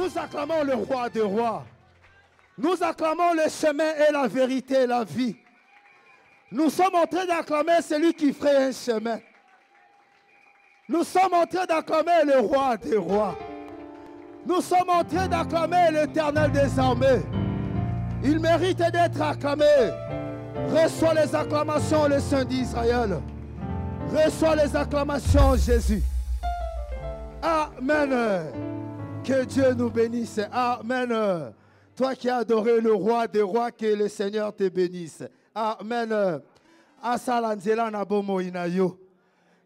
Nous acclamons le roi des rois. Nous acclamons le chemin et la vérité et la vie. Nous sommes en train d'acclamer celui qui ferait un chemin. Nous sommes en train d'acclamer le roi des rois. Nous sommes en train d'acclamer l'Éternel des armées. Il mérite d'être acclamé. Reçois les acclamations, le Saint d'Israël. Reçois les acclamations, Jésus. Amen. Que Dieu nous bénisse. Amen. Toi qui as adoré le roi des rois, que le Seigneur te bénisse. Amen. Asala nzela na bomo inayo.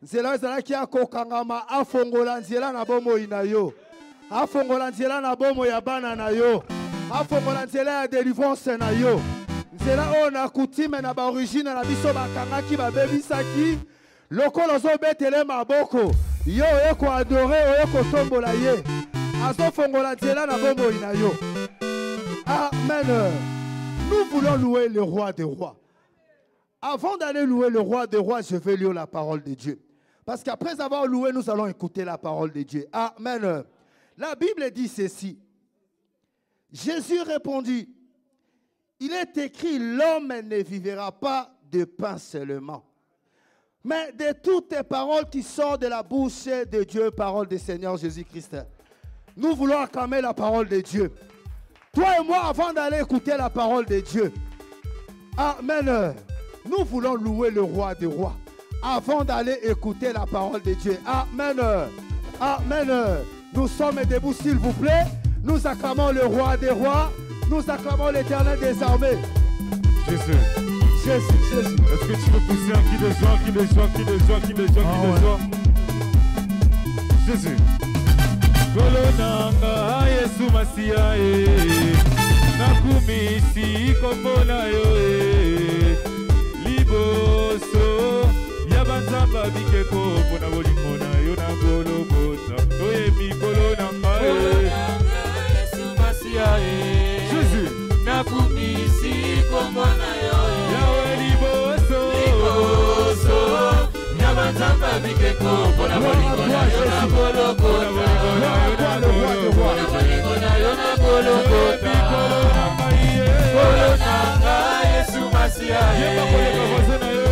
Nzela zala ki akokangama afongola nzela na bomo inayo. Afongola nzela na bomo ya bana na yo. Afongola nzela ya délivrance na yo. Nzela o na kutime na ba origine na biso bakangaki babebisaki. Lokolo zo betele maboko. Yo eko adoré o eko tombola ye. Azo fongola nzela na bomo inayo. Amen. Nous voulons louer le roi des rois. Avant d'aller louer le roi des rois, je vais lire la parole de Dieu. Parce qu'après avoir loué, nous allons écouter la parole de Dieu. Amen. La Bible dit ceci. Jésus répondit, il est écrit, l'homme ne vivra pas de pain seulement, mais de toutes les paroles qui sortent de la bouche de Dieu, parole du Seigneur Jésus-Christ. Nous voulons acclamer la parole de Dieu. Toi et moi, avant d'aller écouter la parole de Dieu, amen, nous voulons louer le roi des rois. Avant d'aller écouter la parole de Dieu, amen, amen. Nous sommes debout, s'il vous plaît. Nous acclamons le roi des rois. Nous acclamons l'Éternel des armées. Jésus. Jésus, Jésus. Est-ce que tu peux pousser un cri de joie, cri de joie, cri de joie, cri de joie, cri de joie? Jésus. Golonanga Yesu Masia nakumisi komona yo liboso yabanzamba bikeko pona bolingo na yo na gologota oye mikolo nanga Yesu Masia Jésus nakumisi komona yo yawe liboso yabanzamba bikeko pona bolingo na yo na gologota Yesu Masia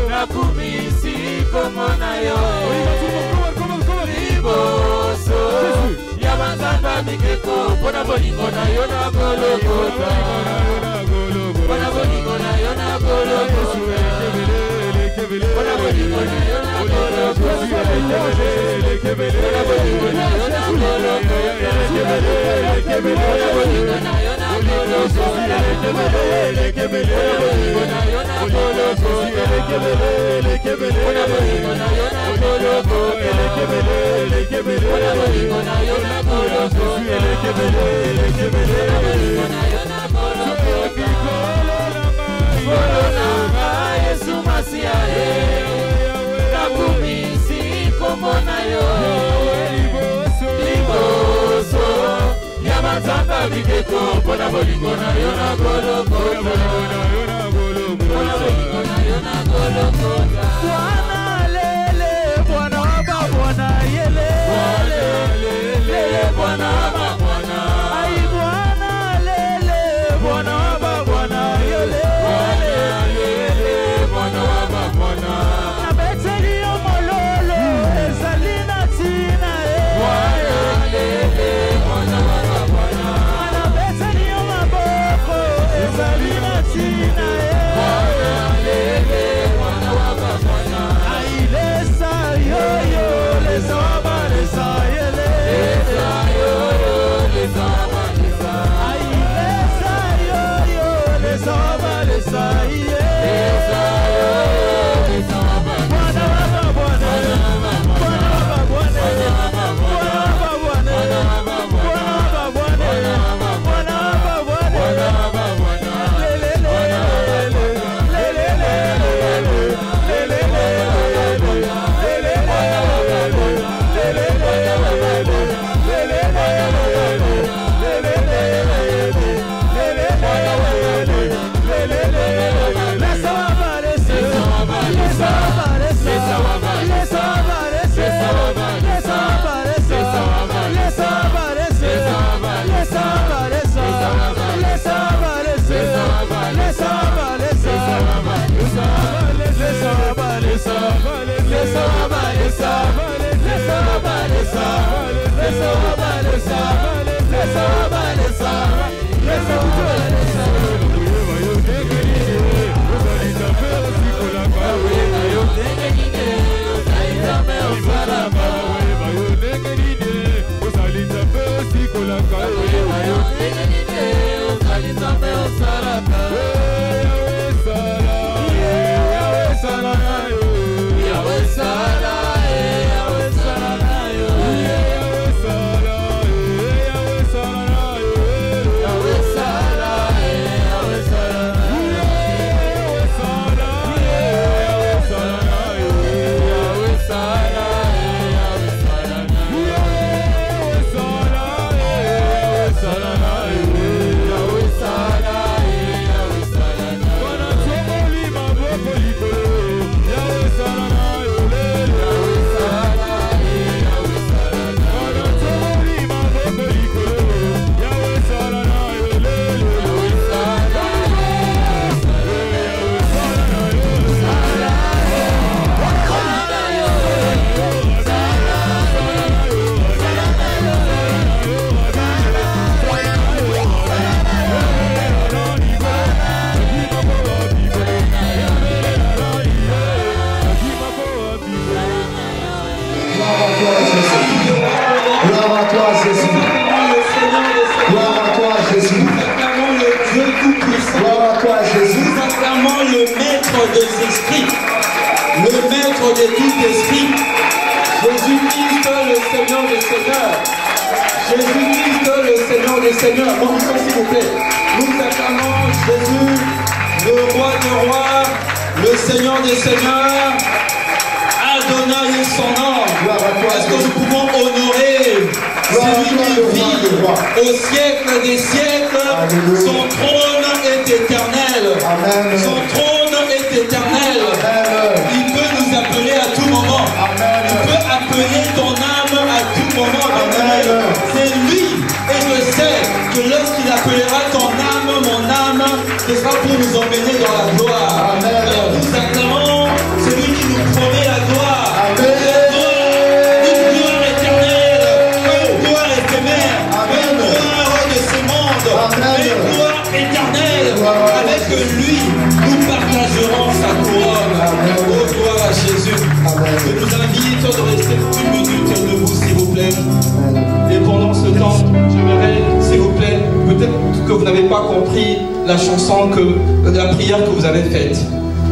nakumisi komona yo liboso yabanzamba bikeko pona bolingo na yo na gologota pona bolingo na yo na gologota pona bolingo na yo na gologota pona bolingo na yo na Yesu Masia nakumisi komona yo liboso yabanzamba bikeko pona bolingo na yo na gologota Bwana lele Bwana wa Bwana yele lele Bwana wa Bwana ai Bwana lele Bwana wa Bwana yele lele Bwana wa Bwana na beteli yo mololo ezali na tina Bwana lele Bwana wa Bwana na beteli yo maboko ezali na tina Bwana lele Bwana wa Bwana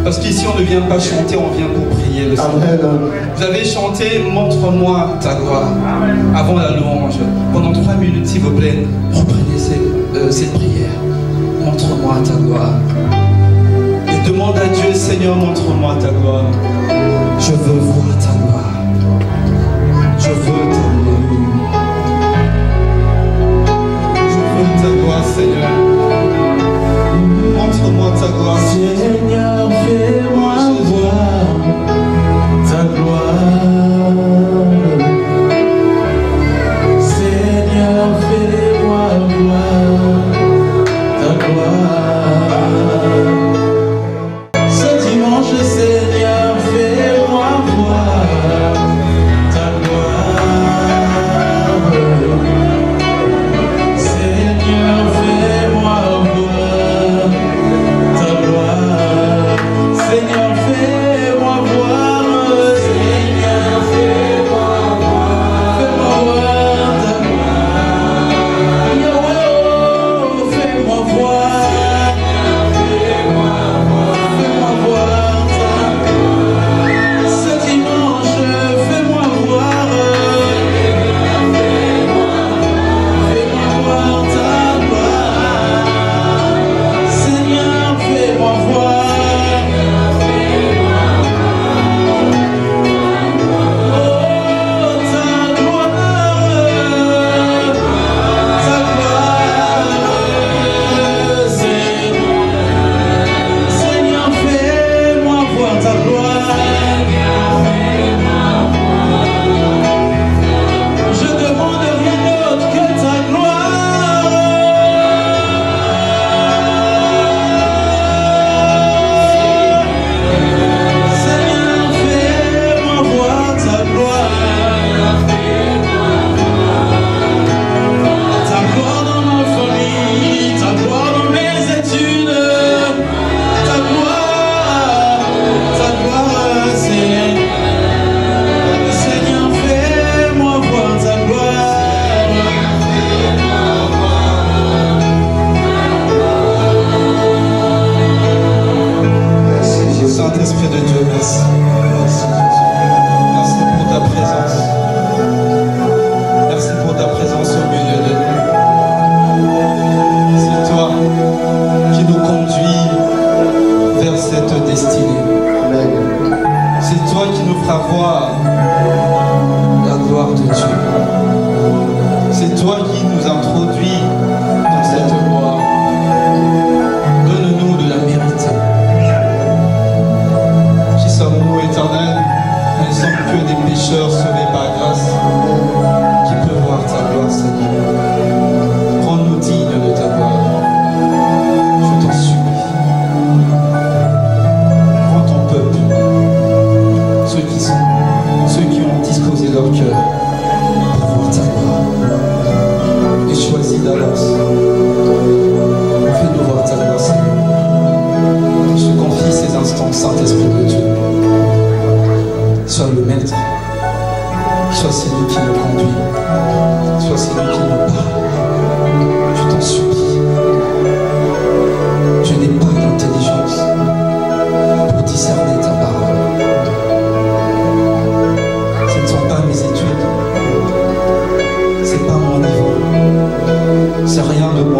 Parce qu'ici on ne vient pas chanter, on vient pour prier le Seigneur. Vous avez chanté « Montre-moi ta gloire » avant la louange. Pendant 3 minutes, s'il vous plaît, reprenez cette prière. Montre-moi ta gloire. Et demande à Dieu, Seigneur, montre-moi ta gloire. Je veux voir ta gloire. Je veux ta gloire. Je veux ta gloire, Seigneur. Montre-moi ta gloire. Seigneur, fais-moi voir ta gloire. Seigneur, fais-moi voir ta gloire. Ce dimanche, Seigneur, fais-moi voir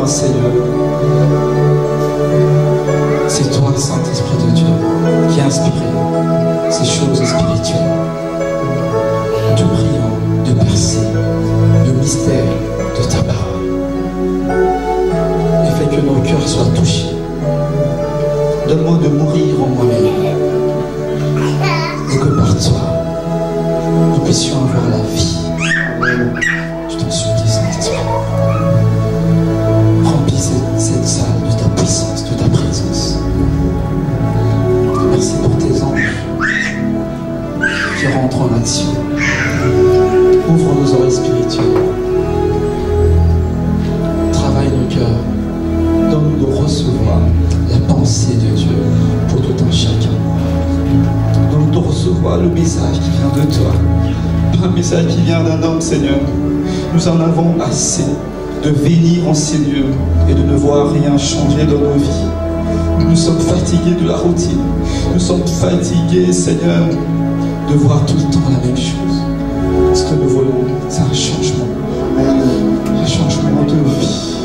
toi, Seigneur. C'est toi, Saint-Esprit de Dieu, qui a inspiré ces choses spirituelles. Nous te prions de percer le mystère de ta parole et fais que nos cœurs soient touchés. Donne-moi de mourir en moi-même et que par toi, nous puissions avoir la vie. Je t'en supplie, Saint-Esprit. Remplis cette salle de ta puissance, de ta présence. Merci pour tes anges qui rentrent en action. Ouvre nos oreilles spirituelles. Travaille nos cœurs. Donne-nous de recevoir la pensée de Dieu pour tout un chacun. Donne-nous de recevoir le message qui vient de toi. Pas un message qui vient d'un homme, Seigneur. Nous en avons assez de venir en ces lieux et de ne voir rien changer dans nos vies. Nous sommes fatigués de la routine. Nous sommes fatigués, Seigneur, de voir tout le temps la même chose. Ce que nous voulons, c'est un changement. Un changement de vie.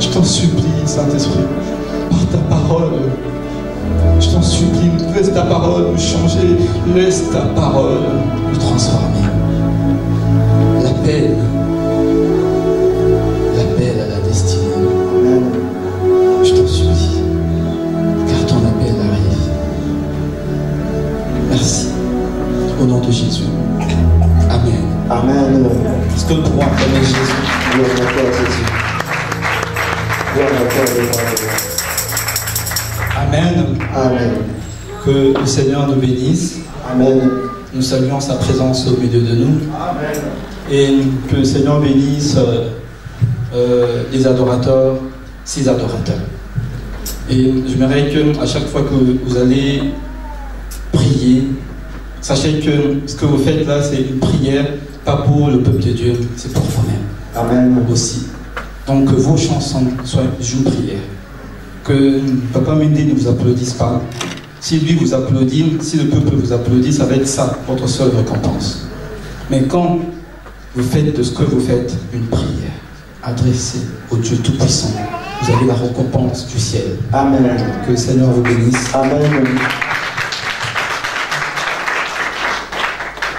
Je t'en supplie, Saint-Esprit, par ta parole. Je t'en supplie, laisse ta parole nous changer. Laisse ta parole nous transformer. L'appel à la destinée. Je t'en supplie, car ton appel arrive. Merci. Au nom de Jésus. Amen. Amen. Est-ce que nous pouvons acclamer Jésus? Gloire à toi, Jésus. Gloire à toi, Amen. Amen. Que le Seigneur nous bénisse. Amen. Nous saluons sa présence au milieu de nous. Amen. Et que le Seigneur bénisse les adorateurs, ses adorateurs. Et j'aimerais qu'à chaque fois que vous allez prier, sachez que ce que vous faites là, c'est une prière, pas pour le peuple de Dieu, c'est pour vous-même. Amen. Aussi. Donc que vos chansons soient une prière. Que Papa Mendy ne vous applaudisse pas. Si lui vous applaudit, si le peuple vous applaudit, ça va être ça, votre seule récompense. Mais quand vous faites de ce que vous faites une prière adressée au Dieu Tout-Puissant, vous avez la récompense du ciel. Amen. Que le Seigneur vous bénisse. Amen.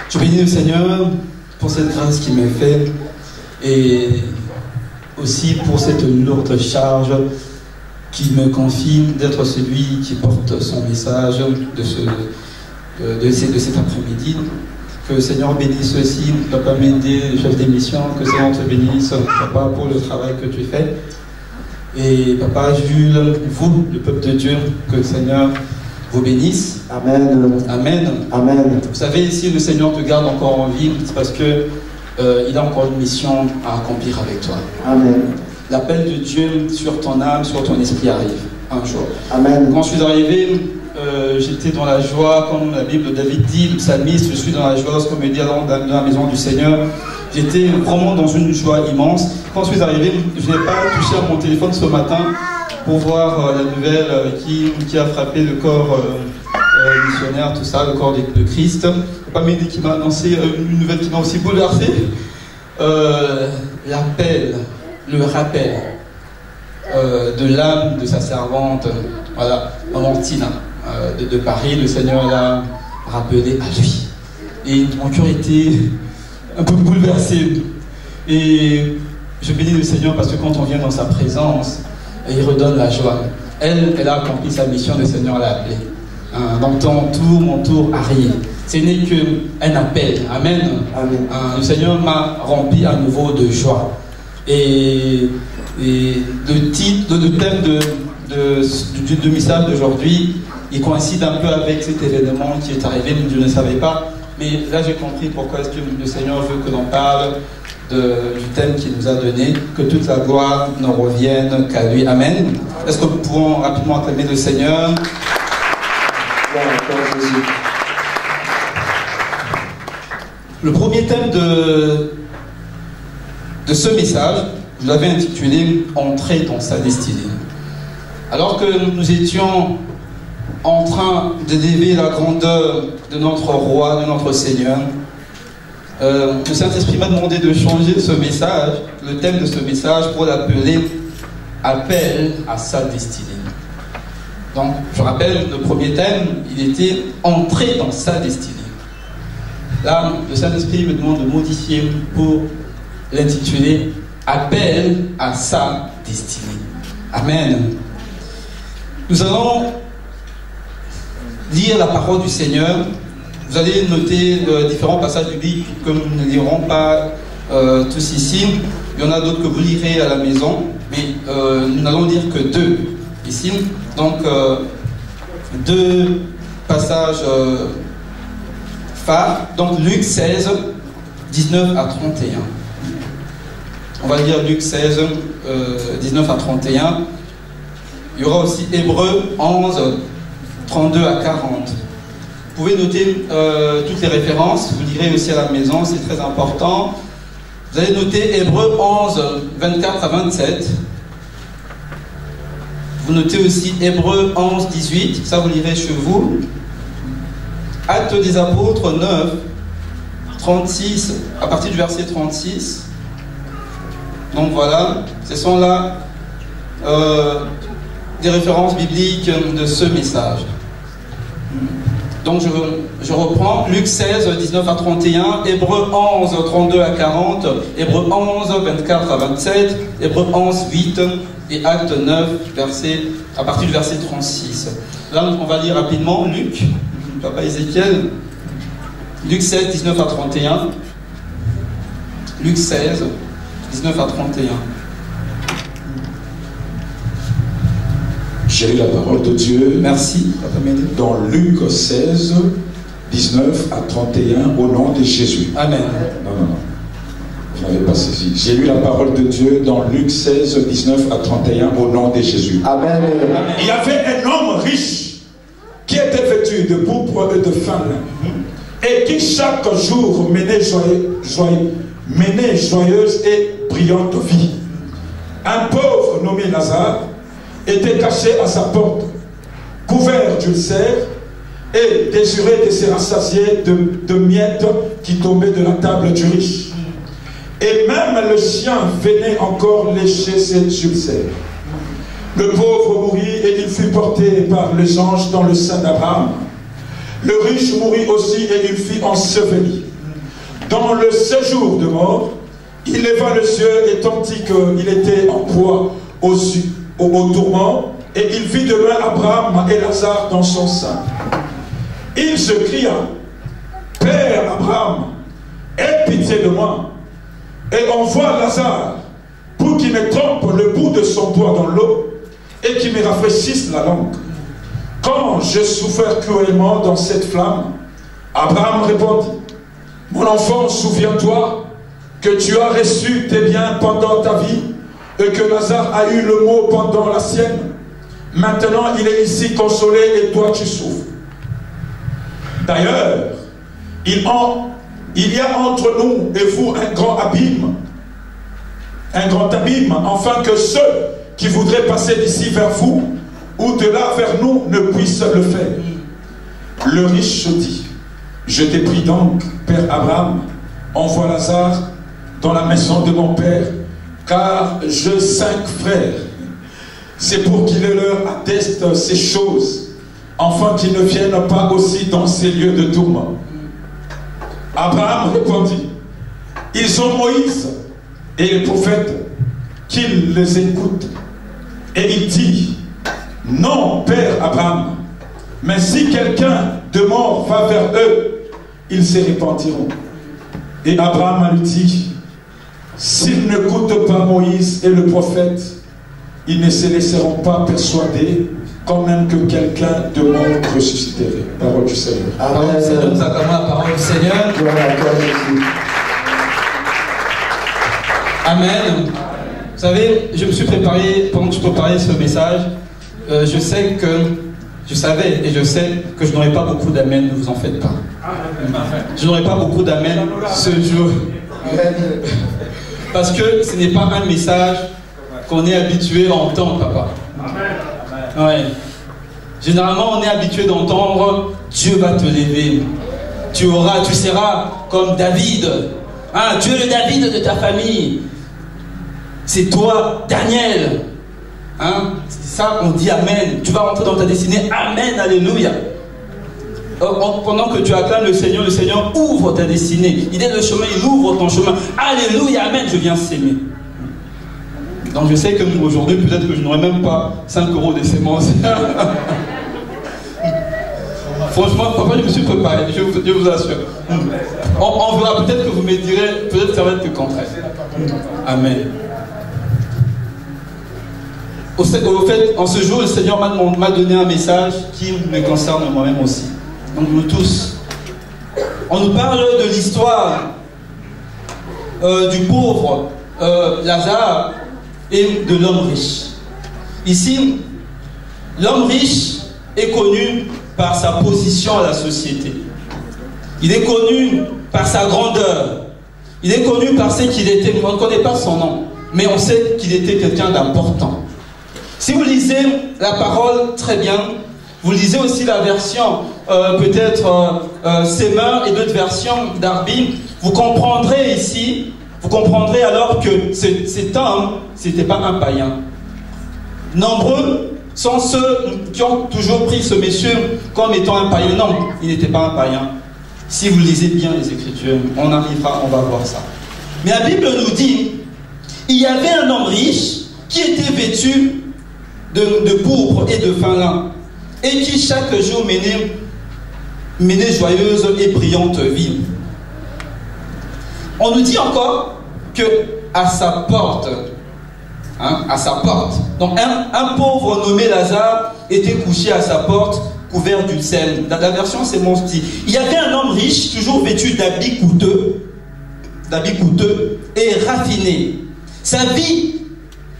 Je bénis le Seigneur pour cette grâce qu'il m'a faite et aussi pour cette lourde charge qui me confie d'être celui qui porte son message de cet après-midi. Que le Seigneur bénisse aussi Papa Mendy, le chef d'émission, que le Seigneur te bénisse, Papa, pour le travail que tu fais. Et Papa Jules, vous, le peuple de Dieu, que le Seigneur vous bénisse. Amen. Amen. Amen. Vous savez, si le Seigneur te garde encore en vie, c'est parce que il a encore une mission à accomplir avec toi. Amen. L'appel de Dieu sur ton âme, sur ton esprit arrive un jour. Amen. Quand je suis arrivé, j'étais dans la joie, comme la Bible de David dit, le psalmiste, je suis dans la joie, ce qu'on me dit dans la maison du Seigneur. J'étais vraiment dans une joie immense. Quand je suis arrivé, je n'ai pas touché à mon téléphone ce matin pour voir la nouvelle qui a frappé le corps missionnaire, tout ça, le corps de Christ. Pas Mendy qui m'a annoncé une nouvelle qui m'a aussi bouleversé. L'appel, le rappel de l'âme de sa servante, voilà, Martine de Paris, le Seigneur l'a rappelé à lui. Et mon cœur était un peu bouleversé. Et je bénis le Seigneur parce que quand on vient dans sa présence, il redonne la joie. Elle a accompli sa mission, le Seigneur l'a appelée. Donc ton tour, mon tour arrive. Ce n'est qu'un appel. Amen. Amen. Le Seigneur m'a rempli à nouveau de joie. Et le titre, le thème du message d'aujourd'hui, il coïncide un peu avec cet événement qui est arrivé, je ne savais pas. Mais là, j'ai compris pourquoi est-ce que le Seigneur veut que l'on parle du thème qu'il nous a donné, que toute la gloire ne revienne qu'à lui. Amen. Est-ce que nous pouvons rapidement acclamer le Seigneur? Le premier thème de ce message, je l'avais intitulé « Entrer dans sa destinée ». Alors que nous étions en train d'élever la grandeur de notre roi, de notre Seigneur, Le Saint-Esprit m'a demandé de changer ce message, le thème de ce message, pour l'appeler « Appel à sa destinée ». Donc, je rappelle, le premier thème, il était « Entrer dans sa destinée ». Là, le Saint-Esprit me demande de modifier pour l'intituler « Appel à sa destinée ». Amen. Nous allons lire la parole du Seigneur. Vous allez noter différents passages bibliques que nous ne lirons pas tous ici. Il y en a d'autres que vous lirez à la maison, mais nous n'allons lire que 2 ici. Donc, 2 passages phares. Donc, Luc 16, 19 à 31. On va lire Luc 16, 19 à 31. Il y aura aussi Hébreux 11, 32 à 40. Vous pouvez noter toutes les références, vous lirez aussi à la maison, c'est très important. Vous allez noter Hébreux 11, 24 à 27. Vous notez aussi Hébreux 11, 18, ça vous lirez chez vous. Actes des Apôtres 9, 36, à partir du verset 36. Donc voilà, ce sont là des références bibliques de ce message. Donc je reprends Luc 16, 19 à 31, Hébreux 11, 32 à 40, Hébreux 11, 24 à 27, Hébreux 11, 8 et Acte 9, à partir du verset 36. Là, on va lire rapidement Luc, Papa Ézéchiel, Luc 16, 19 à 31, Luc 16, 19 à 31. J'ai lu la parole de Dieu. Merci, Papa Médé. Dans Luc 16, 19 à 31, au nom de Jésus. Amen. Non. Vous n'avez pas saisi. J'ai lu la parole de Dieu dans Luc 16, 19 à 31, au nom de Jésus. Amen. Il y avait un homme riche qui était vêtu de pourpre et de fin lin, et qui chaque jour menait joyeuse et brillante vie. Un pauvre nommé Lazare était caché à sa porte, couvert d'ulcères et désirait de se rassasier de miettes qui tombaient de la table du riche. Et même le chien venait encore lécher ses ulcères. Le pauvre mourut et il fut porté par les anges dans le sein d'Abraham. Le riche mourut aussi et il fut enseveli. Dans le séjour de mort, il leva les yeux et tandis qu'il était en proie au tourment, et il vit de loin Abraham et Lazare dans son sein. Il se cria: Père Abraham, aie pitié de moi, et envoie Lazare pour qu'il me trempe le bout de son doigt dans l'eau et qu'il me rafraîchisse la langue, quand j'ai souffert cruellement dans cette flamme. Abraham répondit: Mon enfant, souviens-toi que tu as reçu tes biens pendant ta vie et que Lazare a eu le mot pendant la sienne. Maintenant, il est ici consolé et toi tu souffres. D'ailleurs, il y a entre nous et vous un grand abîme, afin que ceux qui voudraient passer d'ici vers vous ou de là vers nous ne puissent le faire. Le riche dit: Je t'ai pris donc, Père Abraham, envoie Lazare dans la maison de mon père, car j'ai 5 frères. C'est pour qu'il leur atteste ces choses, afin qu'ils ne viennent pas aussi dans ces lieux de tourment. Abraham répondit: Ils ont Moïse et les prophètes, qu'ils les écoutent. Et il dit: Non, Père Abraham, mais si quelqu'un de mort va vers eux, ils se repentiront. Et Abraham lui dit: S'ils n'écoutent pas Moïse et le prophète, ils ne se laisseront pas persuader, quand même que quelqu'un de mort ressusciterait. Parole du Seigneur. Amen. Nous acclamons la parole du Seigneur. Amen. Vous savez, je me suis préparé, pendant que je préparais ce message, je sais que je n'aurai pas beaucoup d'amen, ne vous en faites pas. Je n'aurai pas beaucoup d'amen ce jour. Parce que ce n'est pas un message qu'on est habitué à entendre, papa. Ouais. Généralement, on est habitué d'entendre Dieu va te lever. tu seras comme David. Hein, tu es le David de ta famille. C'est toi, Daniel. Hein, c'est ça, on dit Amen. Tu vas rentrer dans ta destinée. Amen, alléluia. Pendant que tu acclames le Seigneur ouvre ta destinée. Il est le chemin, il ouvre ton chemin. Alléluia, Amen, je viens s'aimer. Donc je sais que aujourd'hui, peut-être que je n'aurai même pas 5 € de sémences. Franchement, papa, je me suis préparé, je vous assure. On verra, peut-être que vous me direz, peut-être que ça va être le contraire. Amen. Au fait, en ce jour, le Seigneur m'a donné un message qui me concerne moi-même aussi. Donc nous tous. On nous parle de l'histoire du pauvre Lazare et de l'homme riche. Ici, l'homme riche est connu par sa position à la société. Il est connu par sa grandeur. Il est connu par ce qu'il était. On ne connaît pas son nom, mais on sait qu'il était quelqu'un d'important. Si vous lisez la parole très bien, vous lisez aussi la version peut-être Semeur et d'autres versions d'Arbi, vous comprendrez ici, vous comprendrez alors que cet homme, c'était pas un païen. Nombreux sont ceux qui ont toujours pris ce monsieur comme étant un païen. Non, il n'était pas un païen. Si vous lisez bien les Écritures, on arrivera, on va voir ça. Mais la Bible nous dit, il y avait un homme riche qui était vêtu de pourpre et de fin lin, et qui chaque jour menait joyeuse et brillante vie. On nous dit encore que à sa porte, donc un pauvre nommé Lazare était couché à sa porte, couvert d'ulcère. Dans la version c'est mon style. Il y avait un homme riche, toujours vêtu d'habits coûteux et raffinés. Sa vie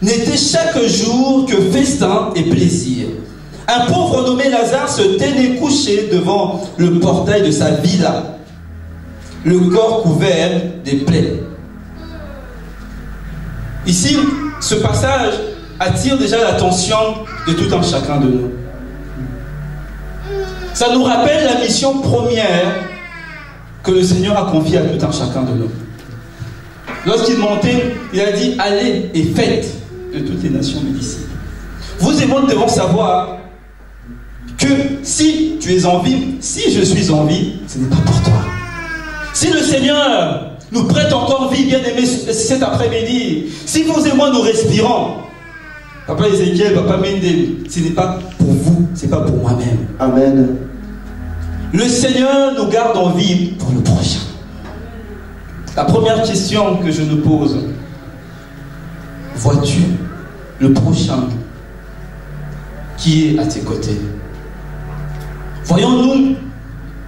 n'était chaque jour que festin et plaisir. Un pauvre nommé Lazare se tenait couché devant le portail de sa villa, le corps couvert des plaies. Ici, ce passage attire déjà l'attention de tout un chacun de nous. Ça nous rappelle la mission première que le Seigneur a confiée à tout un chacun de nous. Lorsqu'il montait, il a dit « Allez et faites de toutes les nations mes disciples ». Vous et moi, nous devons savoir que si tu es en vie, si je suis en vie, ce n'est pas pour toi. Si le Seigneur nous prête encore vie, bien aimé, cet après-midi, si vous et moi nous respirons, Papa Ézéchiel, Papa Mende, ce n'est pas pour vous, ce n'est pas pour moi-même. Amen. Le Seigneur nous garde en vie pour le prochain. La première question que je nous pose, vois-tu le prochain qui est à tes côtés? Voyons-nous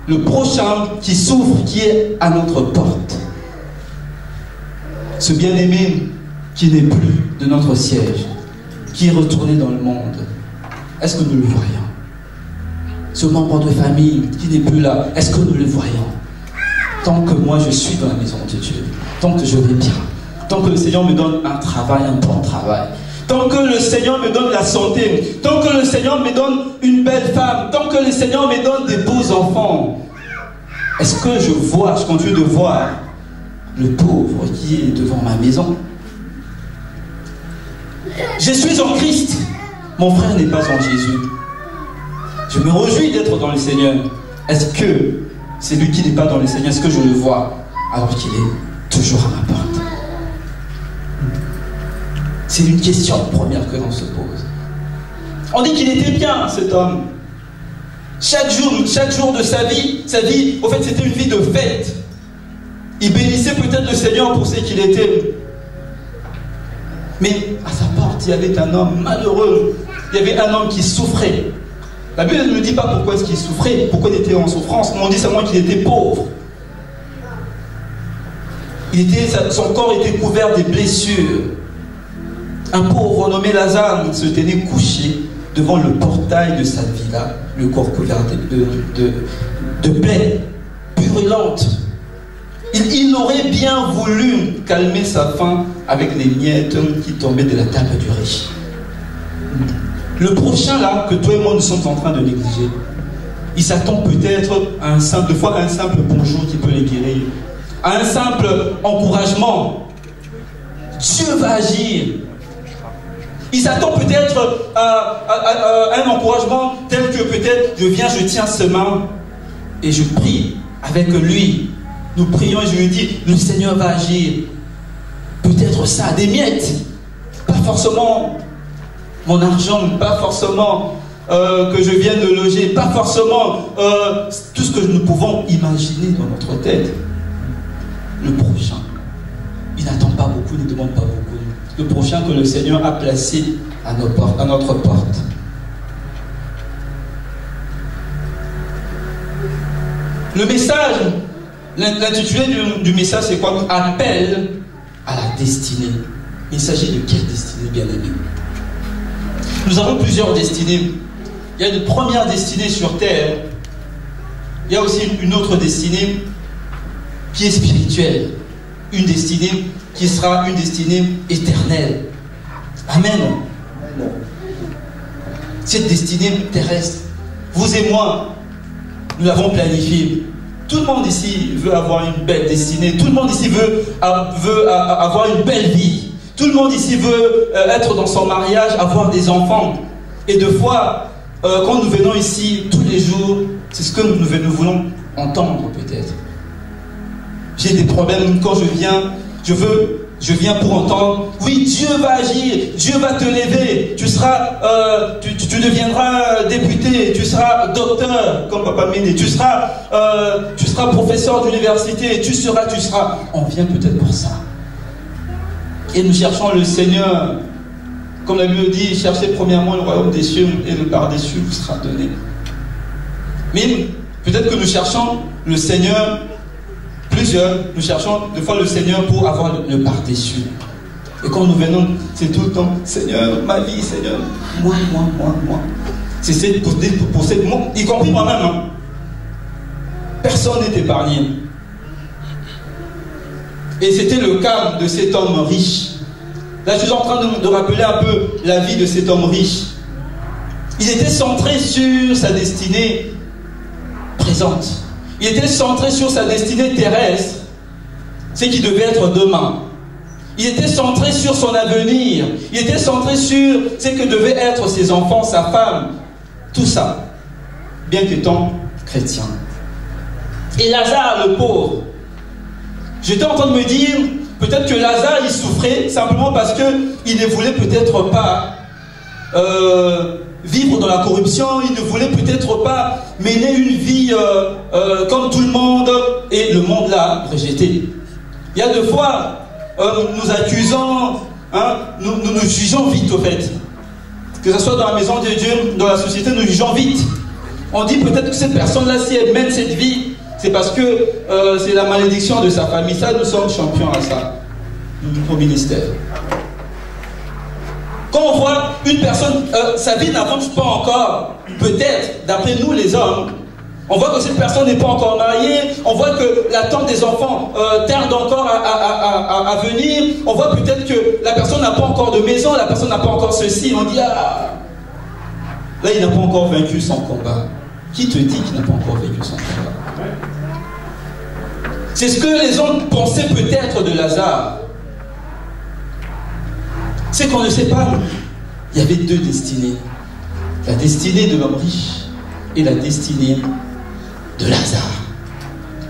le prochain qui souffre, qui est à notre porte? Ce bien-aimé qui n'est plus de notre siège, qui est retourné dans le monde, est-ce que nous le voyons? Ce membre de famille qui n'est plus là, est-ce que nous le voyons? Tant que moi je suis dans la maison de Dieu, tant que je vais bien, tant que le Seigneur me donne un travail, un bon travail, tant que le Seigneur me donne la santé, tant que le Seigneur me donne une belle femme, tant que le Seigneur me donne des beaux enfants, est-ce que je continue de voir le pauvre qui est devant ma maison? Je suis en Christ, mon frère n'est pas en Jésus. Je me réjouis d'être dans le Seigneur. Est-ce que c'est lui qui n'est pas dans le Seigneur? Est-ce que je le vois alors qu'il est toujours à ma porte? C'est une question première que l'on se pose. On dit qu'il était bien, cet homme. Chaque jour de sa vie, au fait, c'était une vie de fête. Il bénissait peut-être le Seigneur pour ce qu'il était. Mais à sa porte, il y avait un homme malheureux. Il y avait un homme qui souffrait. La Bible ne dit pas pourquoi est-ce qu'il souffrait, pourquoi il était en souffrance. On dit seulement qu'il était pauvre. Son corps était couvert de blessures. Un pauvre nommé Lazare se tenait couché devant le portail de sa villa, le corps couvert de plaies brûlantes. Il aurait bien voulu calmer sa faim avec les miettes qui tombaient de la table du riche. Le prochain là, que toi et moi nous sommes en train de négliger, il s'attend peut-être à un simple bonjour qui peut les guérir, à un simple encouragement. Dieu va agir. Il s'attend peut-être à un encouragement tel que peut-être je viens, je tiens sa main et je prie avec lui. Nous prions et je lui dis, le Seigneur va agir. Peut-être ça, des miettes. Pas forcément mon argent, pas forcément que je vienne de loger, pas forcément tout ce que nous pouvons imaginer dans notre tête. Le prochain, il n'attend pas beaucoup, il ne demande pas beaucoup. Le prochain que le Seigneur a placé à notre porte. Le message, l'intitulé du message, c'est quoi? Appel à la destinée. Il s'agit de quelle destinée, bien-aimés? Nous avons plusieurs destinées. Il y a une première destinée sur terre. Il y a aussi une autre destinée qui est spirituelle. Une destinée qui sera une destinée éternelle. Amen. Cette destinée terrestre, vous et moi, nous l'avons planifiée. Tout le monde ici veut avoir une belle destinée. Tout le monde ici veut avoir une belle vie. Tout le monde ici veut être dans son mariage, avoir des enfants. Et deux fois, quand nous venons ici tous les jours, c'est ce que nous voulons entendre peut-être. J'ai des problèmes quand je viens pour entendre, oui, Dieu va agir, Dieu va te lever, tu deviendras député, tu seras docteur, comme Papa Méné, tu seras professeur d'université, tu seras. On vient peut-être pour ça. Et nous cherchons le Seigneur, comme la Bible dit, cherchez premièrement le royaume des cieux et le par-dessus vous sera donné. Mais peut-être que nous cherchons le Seigneur. Nous cherchons des fois le Seigneur pour avoir le par-dessus. Et quand nous venons, c'est tout le temps, Seigneur, ma vie, Seigneur, moi. C'est pour moi, y compris moi-même. Hein. Personne n'est épargné. Et c'était le cas de cet homme riche. Là, je suis en train de rappeler un peu la vie de cet homme riche. Il était centré sur sa destinée présente. Il était centré sur sa destinée terrestre, ce qui devait être demain. Il était centré sur son avenir. Il était centré sur ce que devaient être ses enfants, sa femme. Tout ça, bien qu'étant chrétien. Et Lazare, le pauvre, j'étais en train de me dire, peut-être que Lazare, il souffrait simplement parce qu'il ne voulait peut-être pas vivre dans la corruption, il ne voulait peut-être pas mener une vie comme tout le monde, et le monde l'a rejeté. Il y a deux fois, nous accusons, hein, nous jugeons vite au fait. Que ce soit dans la maison de Dieu, dans la société, nous jugeons vite. On dit peut-être que cette personne-là, si elle mène cette vie, c'est parce que c'est la malédiction de sa famille. Ça, nous sommes champions à ça, au ministère. Quand on voit une personne, sa vie n'avance pas encore, peut-être, d'après nous les hommes, on voit que cette personne n'est pas encore mariée, on voit que l'attente des enfants tarde encore à venir, on voit peut-être que la personne n'a pas encore de maison, la personne n'a pas encore ceci, on dit, ah, là il n'a pas encore vaincu son combat. Qui te dit qu'il n'a pas encore vaincu son combat? C'est ce que les hommes pensaient peut-être de Lazare. C'est qu'on ne sait pas. Il y avait deux destinées. La destinée de l'homme riche et la destinée de Lazare.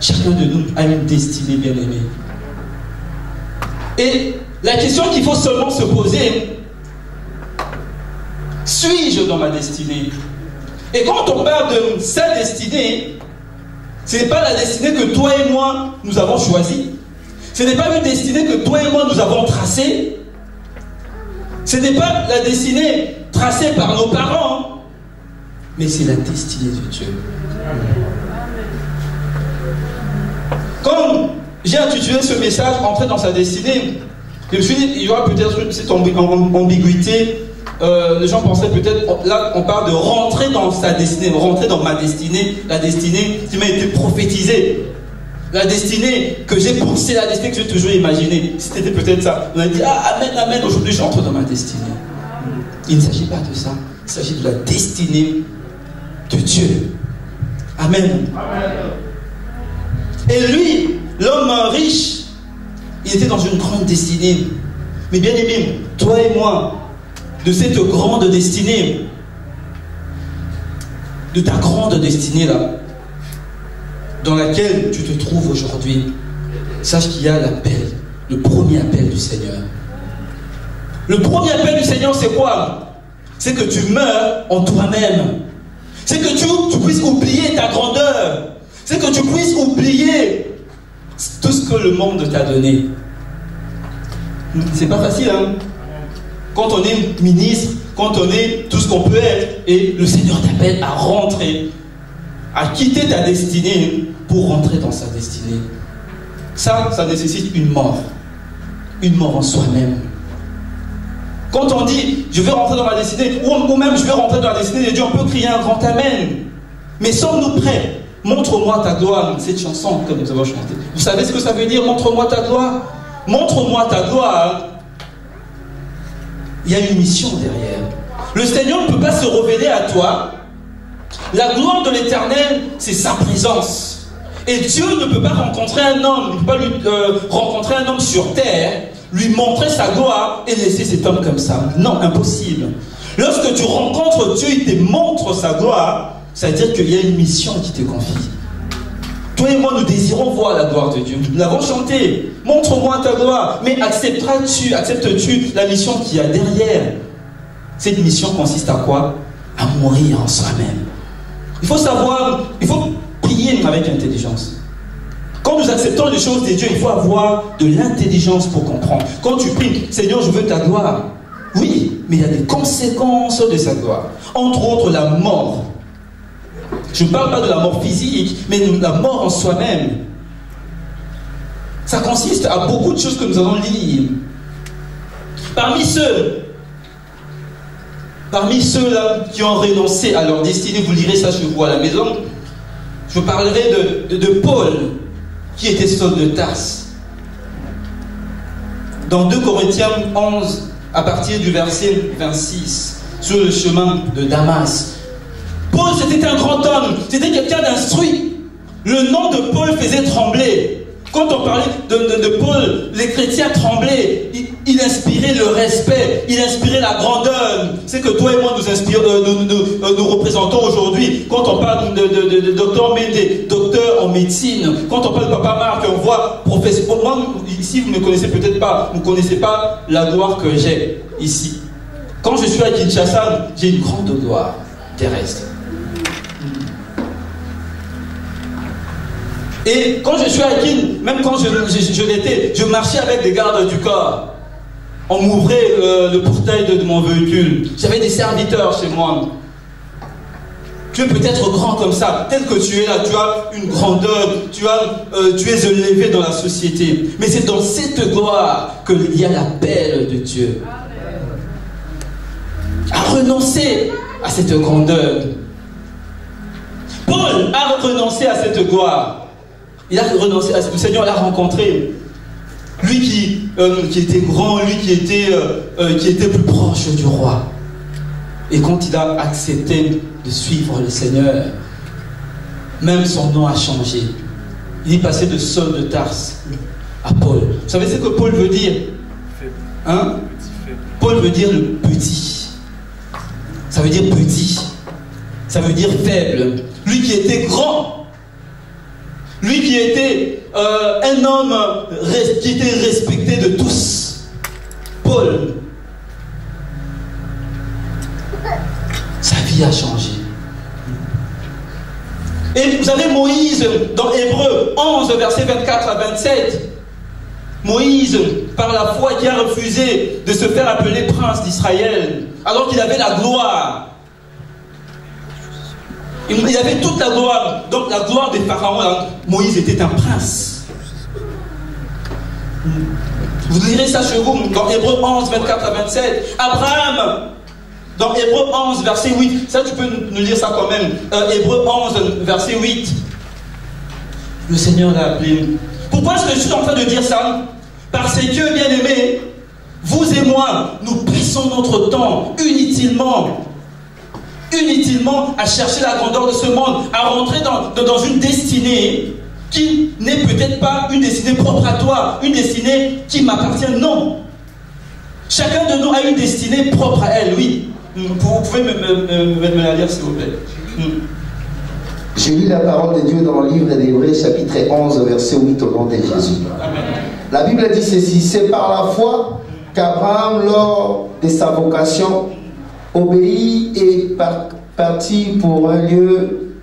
Chacun de nous a une destinée bien aimée. Et la question qu'il faut seulement se poser, suis-je dans ma destinée? Et quand on parle de sa destinée, ce n'est pas la destinée que toi et moi nous avons choisie. Ce n'est pas une destinée que toi et moi nous avons tracée. Ce n'est pas la destinée tracée par nos parents, mais c'est la destinée de Dieu. Quand j'ai intitulé ce message « Entrer dans sa destinée », je me suis dit, il y aura peut-être cette ambiguïté. Les gens pensaient peut-être, là on parle de rentrer dans sa destinée, rentrer dans ma destinée, la destinée qui m'a été prophétisée. La destinée que j'ai pensée, la destinée que j'ai toujours imaginée. C'était peut-être ça. On a dit, ah, amen, amen, aujourd'hui j'entre dans ma destinée. Il ne s'agit pas de ça. Il s'agit de la destinée de Dieu. Amen. Et lui, l'homme riche, il était dans une grande destinée. Mais bien aimé, toi et moi, de cette grande destinée, de ta grande destinée là, dans laquelle tu te trouves aujourd'hui, sache qu'il y a l'appel, le premier appel du Seigneur. Le premier appel du Seigneur, c'est quoi? C'est que tu meurs en toi-même. C'est que tu puisses oublier ta grandeur. C'est que tu puisses oublier tout ce que le monde t'a donné. C'est pas facile, hein? Quand on est ministre, quand on est tout ce qu'on peut être, et le Seigneur t'appelle à rentrer, à quitter ta destinée pour rentrer dans sa destinée. Ça nécessite une mort en soi-même. Quand on dit, je vais rentrer dans ma destinée, ou même je vais rentrer dans la destinée de Dieu, on peut crier un grand Amen. Mais sommes-nous prêts? Montre-moi ta gloire, cette chanson que nous avons chantée. Vous savez ce que ça veut dire, montre-moi ta gloire? Montre-moi ta gloire. Il y a une mission derrière. Le Seigneur ne peut pas se révéler à toi. La gloire de l'Éternel, c'est sa présence. Et Dieu ne peut pas rencontrer un homme, il ne peut pas rencontrer un homme sur terre, lui montrer sa gloire et laisser cet homme comme ça. Non, impossible. Lorsque tu rencontres Dieu, il te montre sa gloire, c'est-à-dire qu'il y a une mission qui te confie. Toi et moi, nous désirons voir la gloire de Dieu. Nous l'avons chanté. Montre-moi ta gloire. Mais acceptes-tu la mission qu'il y a derrière? Cette mission consiste à quoi? À mourir en soi-même. Il faut savoir, il faut prier avec intelligence. Quand nous acceptons les choses de Dieu, il faut avoir de l'intelligence pour comprendre. Quand tu pries, Seigneur, je veux ta gloire. Oui, mais il y a des conséquences de sa gloire. Entre autres, la mort. Je ne parle pas de la mort physique, mais de la mort en soi-même. Ça consiste à beaucoup de choses que nous allons lire. Parmi ceux-là qui ont renoncé à leur destinée, vous lirez ça chez vous à la maison, je parlerai de Paul, qui était Saul de Tarse. Dans 2 Corinthiens 11, à partir du verset 26, sur le chemin de Damas. Paul, c'était un grand homme, c'était quelqu'un d'instruit. Le nom de Paul faisait trembler. Quand on parlait de Paul, les chrétiens tremblaient. Il inspirait le respect, il inspirait la grandeur. C'est que toi et moi nous représentons aujourd'hui. Quand on parle de docteur Médé, docteur en médecine, quand on parle de Papa Marc, on voit professeur. Moi, ici, vous ne me connaissez peut-être pas, vous ne connaissez pas la gloire que j'ai ici. Quand je suis à Kinshasa, j'ai une grande gloire terrestre. Et quand je suis à Kin, même quand je l'étais, je marchais avec des gardes du corps. On m'ouvrait le portail de mon véhicule. J'avais des serviteurs chez moi. Tu es peut-être grand comme ça, tel que tu es là, tu as une grandeur, tu es élevé dans la société. Mais c'est dans cette gloire qu'il y a l'appel de Dieu. À renoncer à cette grandeur. Paul a renoncé à cette gloire. Il a renoncé à le Seigneur l'a rencontré. Lui qui était grand, lui qui était plus proche du roi. Et quand il a accepté de suivre le Seigneur, même son nom a changé. Il est passé de Saul de Tarse à Paul. Vous savez ce que Paul veut dire? Hein? Paul veut dire le petit. Ça veut dire petit. Ça veut dire faible. Lui qui était grand. Lui qui était un homme qui était respecté de tous. Paul. Sa vie a changé. Et vous avez Moïse dans Hébreux 11, verset 24 à 27. Moïse, par la foi, qui a refusé de se faire appeler prince d'Israël, alors qu'il avait la gloire. Il avait toute la gloire. Donc la gloire des pharaons, là, Moïse était un prince. Vous lirez ça chez vous dans Hébreux 11, 24 à 27. Abraham, dans Hébreux 11, verset 8. Ça, tu peux nous lire ça quand même. Hébreux 11, verset 8. Le Seigneur l'a appelé. Pourquoi est-ce que je suis en train de dire ça? Parce que, bien aimé, vous et moi, nous passons notre temps inutilement inutilement à chercher la grandeur de ce monde, à rentrer dans une destinée qui n'est peut-être pas une destinée propre à toi, une destinée qui m'appartient. Non. Chacun de nous a une destinée propre à elle, oui. Vous pouvez me la lire, s'il vous plaît. J'ai lu la parole de Dieu dans le livre des Hébreux, chapitre 11, verset 8, au nom de Jésus. Amen. La Bible dit ceci: c'est par la foi qu'Abraham, lors de sa vocation, obéit et partit pour un lieu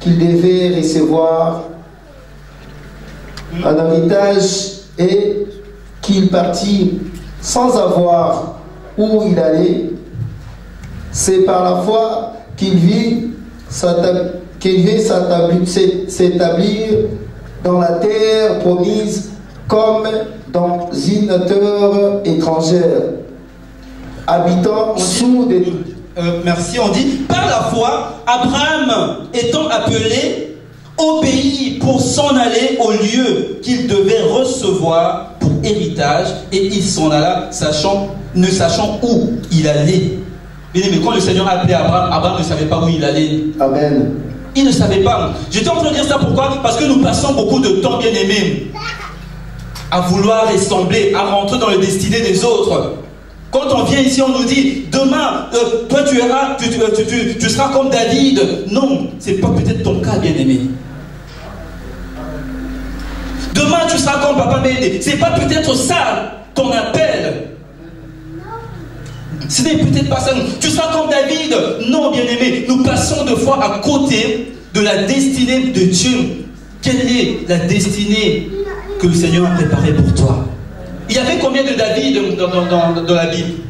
qu'il devait recevoir un héritage, et qu'il partit sans avoir où il allait. C'est par la foi qu'il vit s'établir dans la terre promise comme dans une terre étrangère, habitant sous des... Merci, on dit, par la foi, Abraham étant appelé, obéit pour s'en aller au lieu qu'il devait recevoir pour héritage, et il s'en alla ne sachant où il allait. Mais quand le Seigneur a appelé Abraham, Abraham ne savait pas où il allait. Amen. Il ne savait pas. J'étais en train de dire ça pourquoi? Parce que nous passons beaucoup de temps, bien aimés, à vouloir ressembler, à rentrer dans les destinées des autres. Quand on vient ici, on nous dit, demain, toi tu seras comme David. Non, ce n'est pas peut-être ton cas, bien aimé. Demain, tu seras comme Papa Médé. Ce n'est pas peut-être ça ton appel. Ce n'est peut-être pas ça. Tu seras comme David. Non, bien aimé. Nous passons de fois à côté de la destinée de Dieu. Quelle est la destinée que le Seigneur a préparée pour toi? Il y avait combien de David dans la Bible?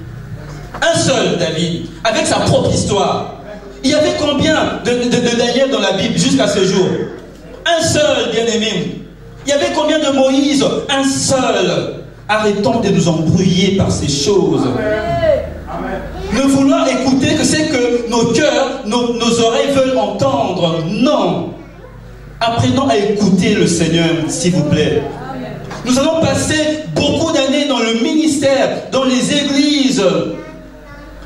Un seul David, avec sa propre histoire. Il y avait combien de Daniel dans la Bible jusqu'à ce jour? Un seul, bien aimé. Il y avait combien de Moïse? Un seul. Arrêtons de nous embrouiller par ces choses. Ne vouloir écouter que c'est que nos cœurs, nos oreilles veulent entendre. Non. Apprenons à écouter le Seigneur, s'il vous plaît. Nous allons passer beaucoup d'années dans le ministère, dans les églises.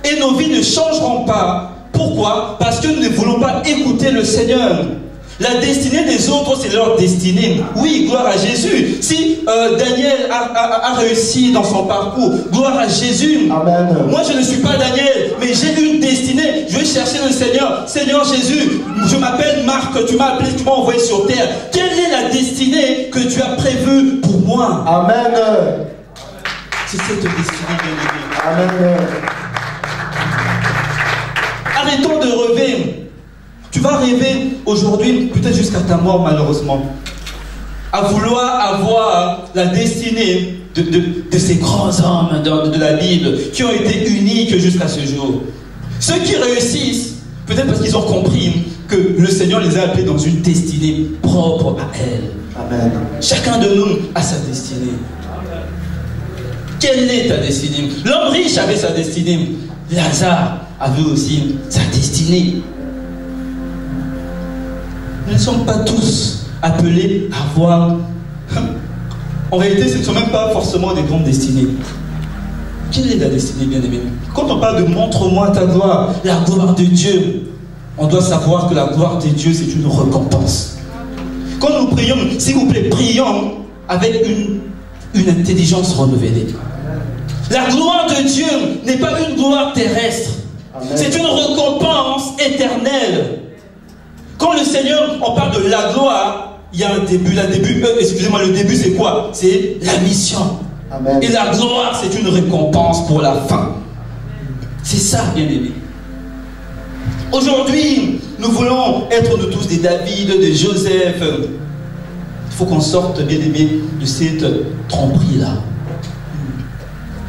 Et nos vies ne changeront pas. Pourquoi? Parce que nous ne voulons pas écouter le Seigneur. La destinée des autres, c'est leur destinée. Oui, gloire à Jésus. Si Daniel a réussi dans son parcours, gloire à Jésus. Amen. Moi, je ne suis pas Daniel, mais j'ai une destinée. Je vais chercher le Seigneur. Seigneur Jésus, je m'appelle Marc, tu m'as appelé, tu m'as envoyé sur terre. Quelle est la destinée que tu as prévue pour moi? Amen. C'est cette destinée, bien aimée. Amen. Arrêtons de rêver. Tu vas rêver aujourd'hui, peut-être jusqu'à ta mort malheureusement, à vouloir avoir la destinée de ces grands hommes de la Bible qui ont été uniques jusqu'à ce jour. Ceux qui réussissent, peut-être parce qu'ils ont compris que le Seigneur les a appelés dans une destinée propre à elle. Amen. Chacun de nous a sa destinée. Quelle est ta destinée? L'homme riche avait sa destinée. Lazare avait aussi sa destinée. Nous ne sommes pas tous appelés à voir. En réalité, ce ne sont même pas forcément des grandes destinées. Quelle est la destinée, bien-aimé? Quand on parle de montre-moi ta gloire, la gloire de Dieu, on doit savoir que la gloire de Dieu, c'est une récompense. Quand nous prions, s'il vous plaît, prions avec une intelligence renouvelée. La gloire de Dieu n'est pas une gloire terrestre. C'est une récompense éternelle. Quand le Seigneur, on parle de la gloire, il y a un début. Excusez-moi, le début c'est quoi? C'est la mission. Amen. Et la gloire, c'est une récompense pour la fin. C'est ça, bien aimé. Aujourd'hui, nous voulons être nous tous des David, des Joseph. Il faut qu'on sorte, bien aimé, de cette tromperie-là.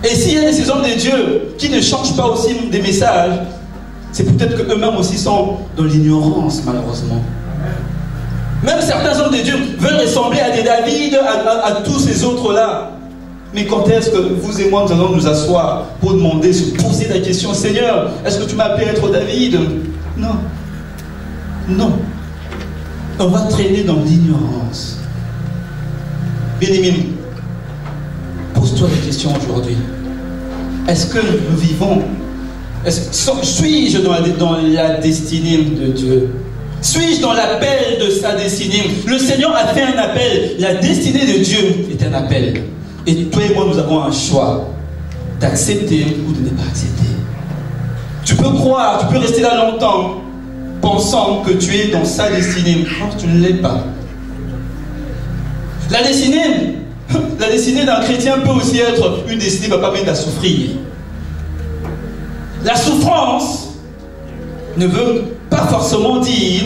Et s'il y a ces hommes de Dieu qui ne changent pas aussi des messages, c'est peut-être qu'eux-mêmes aussi sont dans l'ignorance, malheureusement. Même certains hommes de Dieu veulent ressembler à des David, à tous ces autres-là. Mais quand est-ce que vous et moi, nous allons nous asseoir pour demander, se poser la question, Seigneur, est-ce que tu m'as appelé à être David? Non. Non. On va traîner dans l'ignorance. Bien-aimé, pose-toi la question aujourd'hui. Est-ce que nous vivons Suis-je dans la destinée de Dieu? Suis-je dans l'appel de sa destinée? Le Seigneur a fait un appel. La destinée de Dieu est un appel. Et toi et moi, nous avons un choix d'accepter ou de ne pas accepter. Tu peux croire, tu peux rester là longtemps pensant que tu es dans sa destinée. Or, tu ne l'es pas. La destinée d'un chrétien peut aussi être une destinée qui va pas mettre à souffrir. La souffrance ne veut pas forcément dire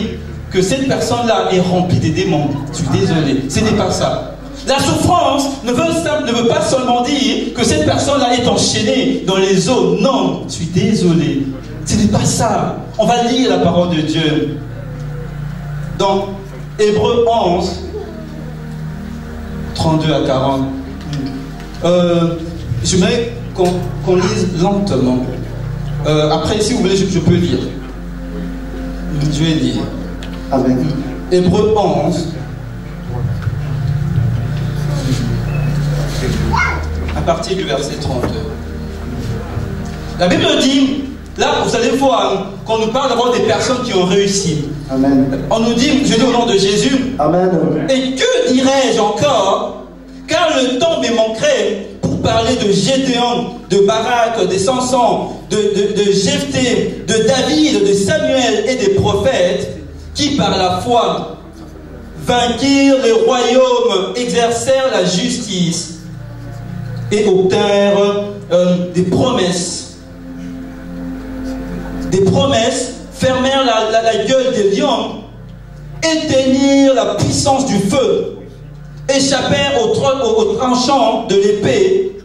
que cette personne-là est remplie de démons. Je suis désolé, ce n'est pas ça. La souffrance ne veut pas seulement dire que cette personne-là est enchaînée dans les eaux. Non, je suis désolé. Ce n'est pas ça. On va lire la parole de Dieu. Dans Hébreux 11, 32 à 40. J'aimerais qu'on lise lentement. Après, si vous voulez, je peux lire. Je vais lire. Amen. Hébreux 11. À partir du verset 32. La Bible dit, là, vous allez voir, qu'on nous parle d'abord des personnes qui ont réussi. Amen. On nous dit, je dis au nom de Jésus, Amen. et que dirais-je encore? Car le temps me manquerait pour parler de Gédéon, de Barak, de Samson, de Jephthé, de David, de Samuel et des prophètes qui par la foi vainquirent les royaumes, exercèrent la justice et obtinrent des promesses. Des promesses, fermèrent la gueule des lions, éteignirent la puissance du feu, échappèrent aux tranchants de l'épée,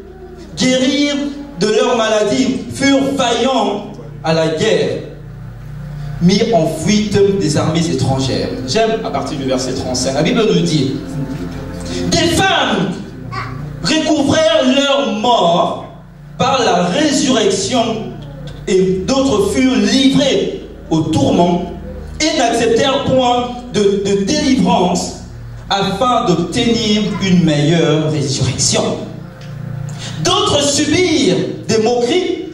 guérirent de leur maladie, furent vaillants à la guerre, mis en fuite des armées étrangères. J'aime à partir du verset 35. La Bible nous dit, des femmes recouvrèrent leur mort par la résurrection et d'autres furent livrés au tourment et n'acceptèrent point de délivrance afin d'obtenir une meilleure résurrection. D'autres subirent des moqueries,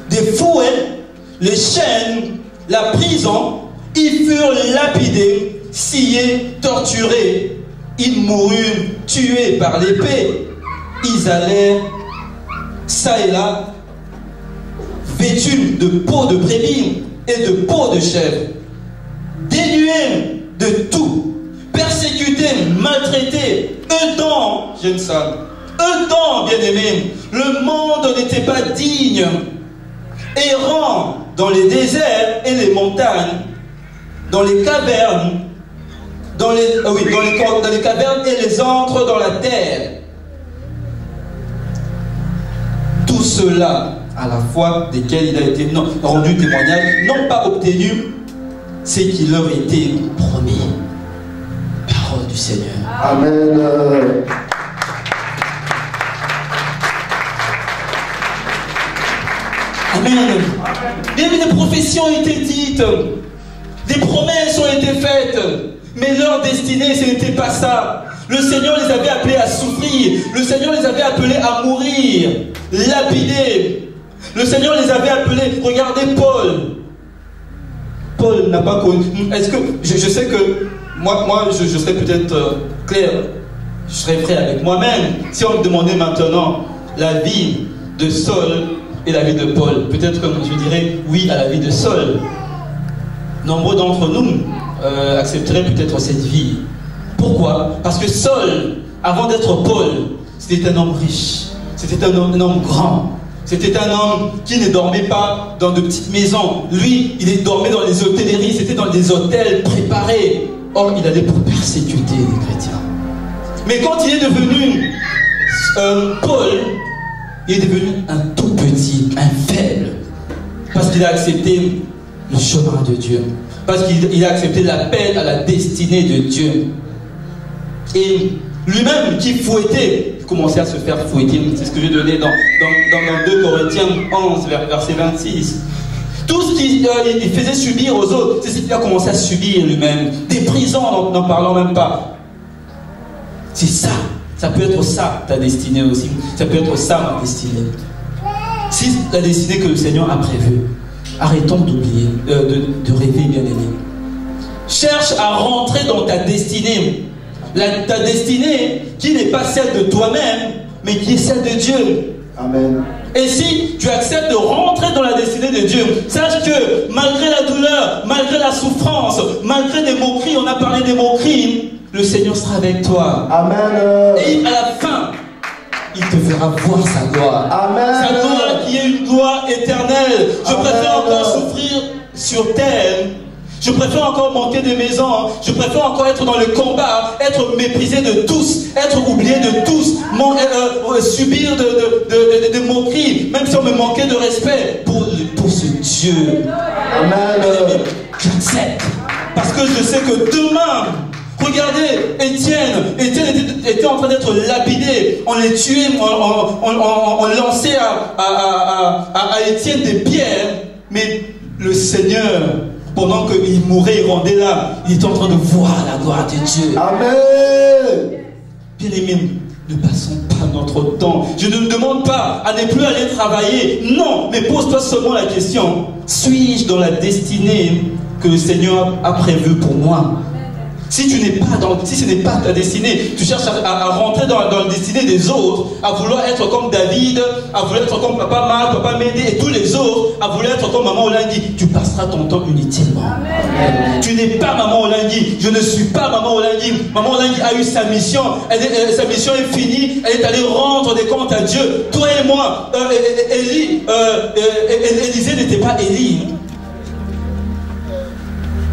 des fouets, les chaînes, la prison. Ils furent lapidés, sciés, torturés. Ils moururent, tués par l'épée. Ils allèrent, ça et là, vêtus de peau de brebis et de peau de chèvre, dénués de tout, persécutés, maltraités. Eux-temps, j'aime ça, eux-temps, bien-aimés, le monde n'était pas digne, errant dans les déserts et les montagnes, dans les cavernes, dans les cavernes et les antres dans la terre. Tout cela, à la fois desquels il a été rendu témoignage, n'ont pas obtenu ce qui leur était promis. Parole du Seigneur. Amen. Amen. Des prophéties ont été dites, des promesses ont été faites, mais leur destinée, ce n'était pas ça. Le Seigneur les avait appelés à souffrir, le Seigneur les avait appelés à mourir, lapidés. Le Seigneur les avait appelés, regardez Paul. Paul n'a pas connu. Est-ce que, je sais que, moi je serais peut-être clair, je serais prêt avec moi-même. Si on me demandait maintenant la vie de Saul et la vie de Paul, peut-être que je dirais oui à la vie de Saul. Nombreux d'entre nous accepteraient peut-être cette vie. Pourquoi? Parce que Saul, avant d'être Paul, c'était un homme riche, c'était un homme grand. C'était un homme qui ne dormait pas dans de petites maisons. Lui, il dormait dans les hôtelleries, c'était dans des hôtels préparés. Or, il allait pour persécuter les chrétiens. Mais quand il est devenu Paul, il est devenu un tout petit, un faible. Parce qu'il a accepté le chemin de Dieu. Parce qu'il a accepté l'appel à la destinée de Dieu. Et lui-même qui fouettait, il commençait à se faire fouetter. C'est ce que j'ai donné dans 2 Corinthiens 11, verset 26. Tout ce qu'il faisait subir aux autres, c'est ce qu'il a commencé à subir lui-même. Des prisons, n'en parlons même pas. C'est ça. Ça peut être ça, ta destinée aussi. Ça peut être ça, ma destinée. Si la destinée que le Seigneur a prévue, arrêtons d'oublier, de rêver, bien aimé. Cherche à rentrer dans ta destinée. Ta destinée qui n'est pas celle de toi-même, mais qui est celle de Dieu. Amen. Et si tu acceptes de rentrer dans la destinée de Dieu, sache que malgré la douleur, malgré la souffrance, malgré des moqueries, on a parlé des moqueries, le Seigneur sera avec toi. Amen. Et à la fin, il te fera voir sa gloire. Amen. Sa gloire qui est une gloire éternelle. Je préfère encore souffrir sur terre. Je préfère encore manquer de maison. Je préfère encore être dans le combat, être méprisé de tous, être oublié de tous, subir de moqueries, même si on me manquait de respect pour ce Dieu. Amen. J'accepte. Parce que je sais que demain, regardez, Étienne était en train d'être lapidé. On les tuait, on lançait à Étienne des pierres. Mais le Seigneur, pendant qu'il mourait, il rendait là, il était en train de voir la gloire de Dieu. Amen. Bien-aimés, ne passons pas notre temps. Je ne me demande pas à ne plus aller travailler. Non, mais pose-toi seulement la question. Suis-je dans la destinée que le Seigneur a prévue pour moi? Si ce n'est pas ta destinée, tu cherches à rentrer dans la destinée des autres, à vouloir être comme David, à vouloir être comme Papa Marc, Papa Médé et tous les autres, à vouloir être comme Maman Olingui, tu passeras ton temps inutilement. Amen. Tu n'es pas Maman Olingui, je ne suis pas Maman Olingui. Maman Olingui a eu sa mission, sa mission est finie, elle est allée rendre des comptes à Dieu. Toi et moi, Élisée n'était pas Élie.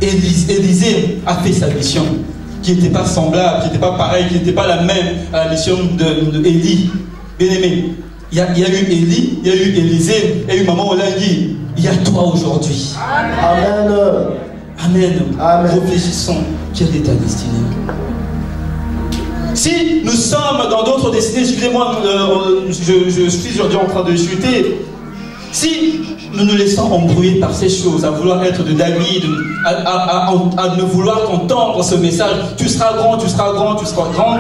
Élisée a fait sa mission, qui n'était pas semblable, qui n'était pas pareille, qui n'était pas la même à la mission d'Élie. Bien aimé, il y a eu Élie, il y a eu Élisée, il y a eu Maman Olingui. Il y a toi aujourd'hui. Amen. Amen. Amen. Réfléchissons, quelle est ta destinée? Si nous sommes dans d'autres destinées, excusez-moi, je suis aujourd'hui en train de chuter. Si nous nous laissons embrouiller par ces choses, à vouloir être de David, à ne vouloir qu'entendre ce message, tu seras grand, tu seras grand, tu seras grand,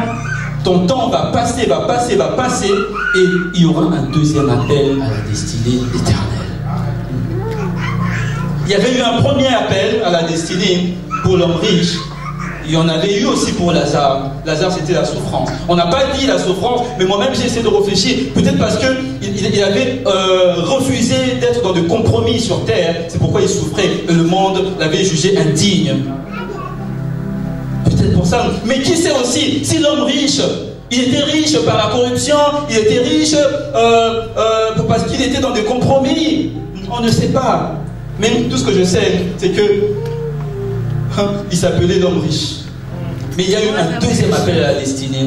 ton temps va passer, et il y aura un deuxième appel à la destinée éternelle. Il y avait eu un premier appel à la destinée pour l'homme riche. Il y en avait eu aussi pour Lazare. Lazare, c'était la souffrance. On n'a pas dit la souffrance, mais moi-même, j'ai essayé de réfléchir. Peut-être parce qu'il avait refusé d'être dans de compromis sur terre. C'est pourquoi il souffrait. Et le monde l'avait jugé indigne. Peut-être pour ça. Mais qui sait aussi, si l'homme riche, il était riche par la corruption, il était riche parce qu'il était dans des compromis. On ne sait pas. Mais tout ce que je sais, c'est que il s'appelait l'homme riche. Mais il y a eu un deuxième appel à la destinée.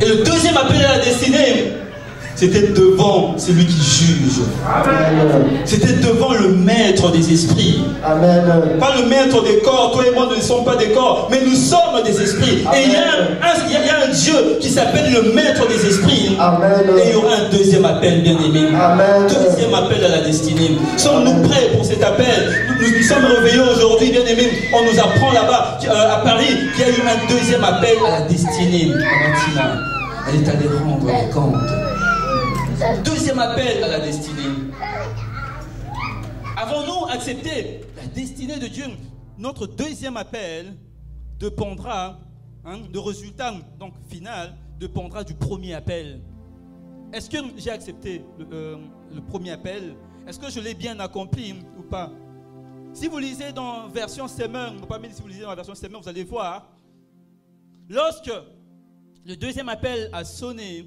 Et le deuxième appel à la destinée, c'était devant celui qui juge. C'était devant le maître des esprits. Amen. Pas le maître des corps. Toi et moi, nous ne sommes pas des corps, mais nous sommes des esprits. Amen. Et il y a un Dieu qui s'appelle le maître des esprits. Amen. Et il y aura un deuxième appel, bien aimé. Amen. Deuxième appel à la destinée. Sommes-nous prêts pour cet appel? Nous sommes réveillés aujourd'hui, bien aimé. On nous apprend là-bas, à Paris, qu'il y a eu un deuxième appel à la destinée. Valentina, elle est allée rendre les comptes. Deuxième appel à la destinée. Avons-nous accepté la destinée de Dieu? Notre deuxième appel dépendra, le résultat donc final dépendra du premier appel. Est-ce que j'ai accepté le premier appel? Est-ce que je l'ai bien accompli ou pas? Si vous lisez dans version Semeur, si vous lisez dans la version Semeur, vous allez voir, lorsque le deuxième appel a sonné,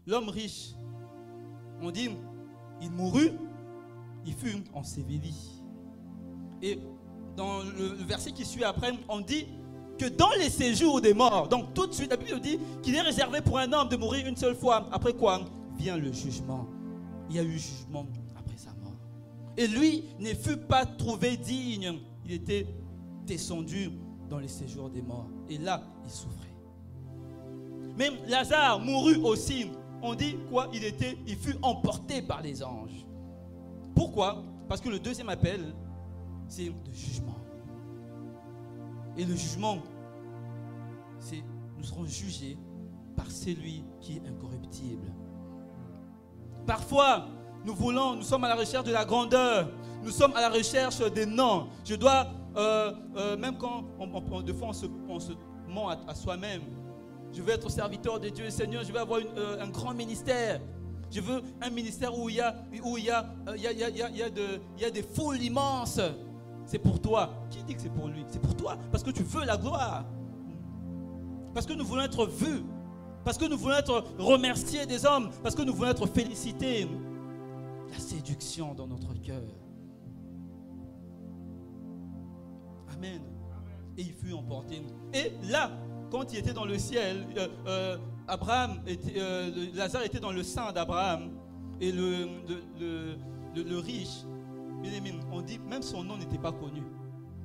l'homme riche, on dit, il mourut, il fut enseveli. Et dans le verset qui suit après, on dit que dans les séjours des morts, donc tout de suite, la Bible dit qu'il est réservé pour un homme de mourir une seule fois. Après quoi vient le jugement. Il y a eu jugement après sa mort. Et lui ne fut pas trouvé digne. Il était descendu dans les séjours des morts. Et là, il souffrait. Même Lazare mourut aussi. On dit quoi? Il fut emporté par les anges. Pourquoi? Parce que le deuxième appel, c'est le jugement. Et le jugement, c'est nous serons jugés par celui qui est incorruptible. Parfois, Nous sommes à la recherche de la grandeur. Nous sommes à la recherche des noms. Je dois, même quand des fois on se ment à soi-même. Je veux être serviteur de Dieu, Seigneur. Je veux avoir un grand ministère. Je veux un ministère où il y a des foules immenses. C'est pour toi. Qui dit que c'est pour lui? C'est pour toi. Parce que tu veux la gloire. Parce que nous voulons être vus. Parce que nous voulons être remerciés des hommes. Parce que nous voulons être félicités. La séduction dans notre cœur. Amen. Et il fut emporté. Et là, quand il était dans le ciel, Lazare était dans le sein d'Abraham. Et le riche, bien aimé, on dit même son nom n'était pas connu.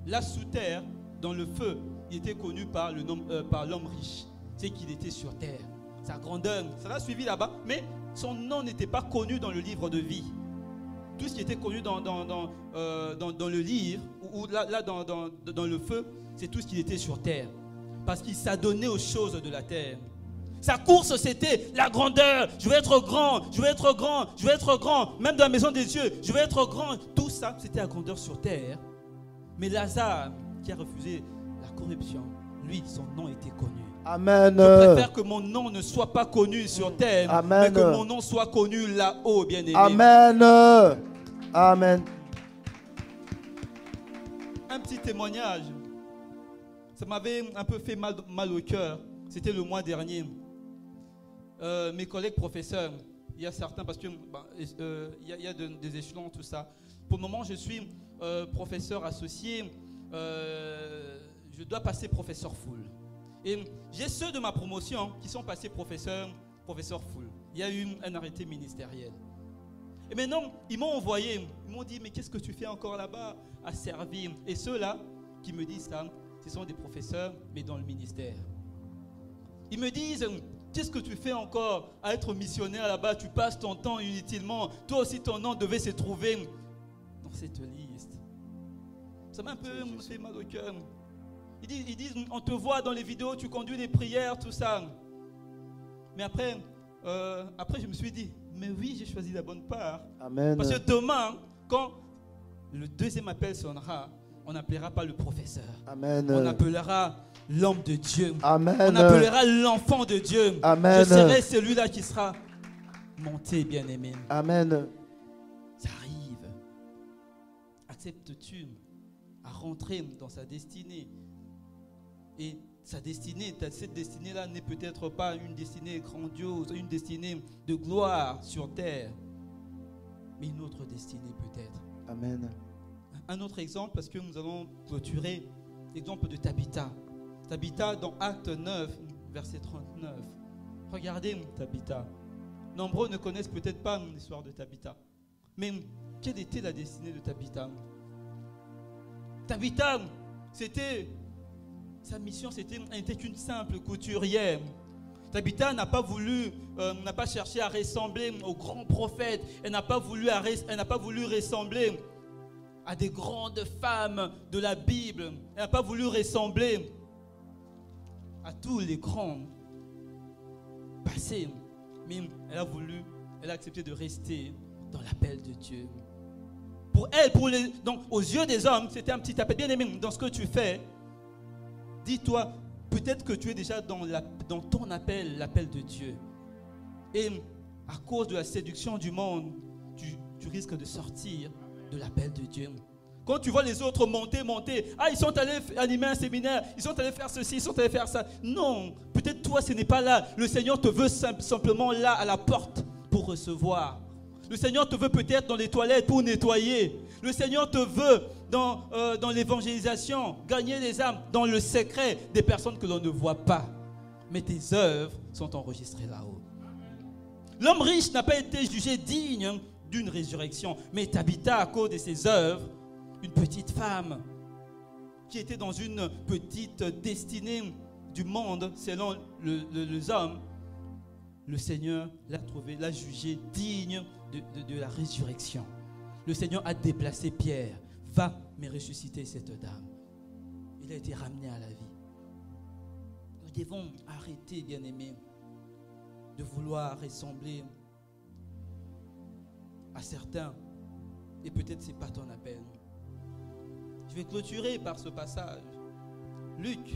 Là, sous terre, dans le feu, il était connu par l'homme riche. C'est qu'il était sur terre. Sa grandeur, ça l'a suivi là-bas, mais son nom n'était pas connu dans le livre de vie. Tout ce qui était connu dans le livre, ou là dans le feu, c'est tout ce qui était sur terre. Parce qu'il s'adonnait aux choses de la terre. Sa course, c'était la grandeur. Je veux être grand, je veux être grand, je veux être grand. Même dans la maison des dieux, je veux être grand. Tout ça, c'était la grandeur sur terre. Mais Lazare, qui a refusé la corruption, lui, son nom était connu. Amen. Je préfère que mon nom ne soit pas connu sur terre, Amen. mais que mon nom soit connu là-haut, bien-aimé. Amen. Amen. Un petit témoignage. Ça m'avait un peu fait mal au cœur. C'était le mois dernier. Mes collègues professeurs, il y a certains, parce que il y a des échelons, tout ça. Pour le moment, je suis professeur associé. Je dois passer professeur full. Et j'ai ceux de ma promotion qui sont passés professeur full. Il y a eu un arrêté ministériel. Et maintenant, ils m'ont envoyé, ils m'ont dit, mais qu'est-ce que tu fais encore là-bas à servir? Et ceux-là qui me disent ça, ce sont des professeurs, mais dans le ministère. Ils me disent, qu'est-ce que tu fais encore à être missionnaire là-bas? Tu passes ton temps inutilement. Toi aussi, ton nom devait se trouver dans cette liste. Ça m'a un peu fait mal au cœur. Ils disent, on te voit dans les vidéos, tu conduis les prières, tout ça. Mais après, je me suis dit, mais oui, j'ai choisi la bonne part. Amen. Parce que demain, quand le deuxième appel sonnera, on n'appellera pas le professeur. Amen. On appellera l'homme de Dieu. Amen. On appellera l'enfant de Dieu. Amen. Je serai celui-là qui sera monté, bien-aimé. Amen. Ça arrive. Acceptes-tu à rentrer dans sa destinée? Et sa destinée, cette destinée-là n'est peut-être pas une destinée grandiose, une destinée de gloire sur terre, mais une autre destinée peut-être. Amen. Un autre exemple, parce que nous allons clôturer, l'exemple de Tabitha. Tabitha dans Acte 9, verset 39. Regardez Tabitha. Nombreux ne connaissent peut-être pas l'histoire de Tabitha. Mais quelle était la destinée de Tabitha? Tabitha, sa mission, elle n'était qu'une simple couturière. Tabitha n'a pas cherché à ressembler aux grands prophètes. Elle n'a pas voulu ressembler à des grandes femmes de la Bible. Elle n'a pas voulu ressembler à tous les grands passés. Mais elle a accepté de rester dans l'appel de Dieu. Pour elle, donc aux yeux des hommes, c'était un petit appel. Bien aimé, dans ce que tu fais, dis-toi, peut-être que tu es déjà dans ton appel, l'appel de Dieu. Et à cause de la séduction du monde, tu risques de sortir de l'appel de Dieu. Quand tu vois les autres monter, ils sont allés animer un séminaire, ils sont allés faire ceci, ils sont allés faire ça. Non, peut-être toi ce n'est pas là. Le Seigneur te veut simplement là à la porte pour recevoir. Le Seigneur te veut peut-être dans les toilettes pour nettoyer. Le Seigneur te veut dans l'évangélisation, gagner les âmes, dans le secret des personnes que l'on ne voit pas. Mais tes œuvres sont enregistrées là-haut. L'homme riche n'a pas été jugé digne d'une résurrection, mais Tabitha, à cause de ses œuvres, une petite femme qui était dans une petite destinée du monde selon les hommes, le Seigneur l'a jugé digne de la résurrection. Le Seigneur a déplacé Pierre. Va me ressusciter cette dame. Il a été ramené à la vie. Nous devons arrêter, bien-aimés, de vouloir ressembler à certains. Et peut-être ce n'est pas ton appel. Je vais clôturer par ce passage. Luc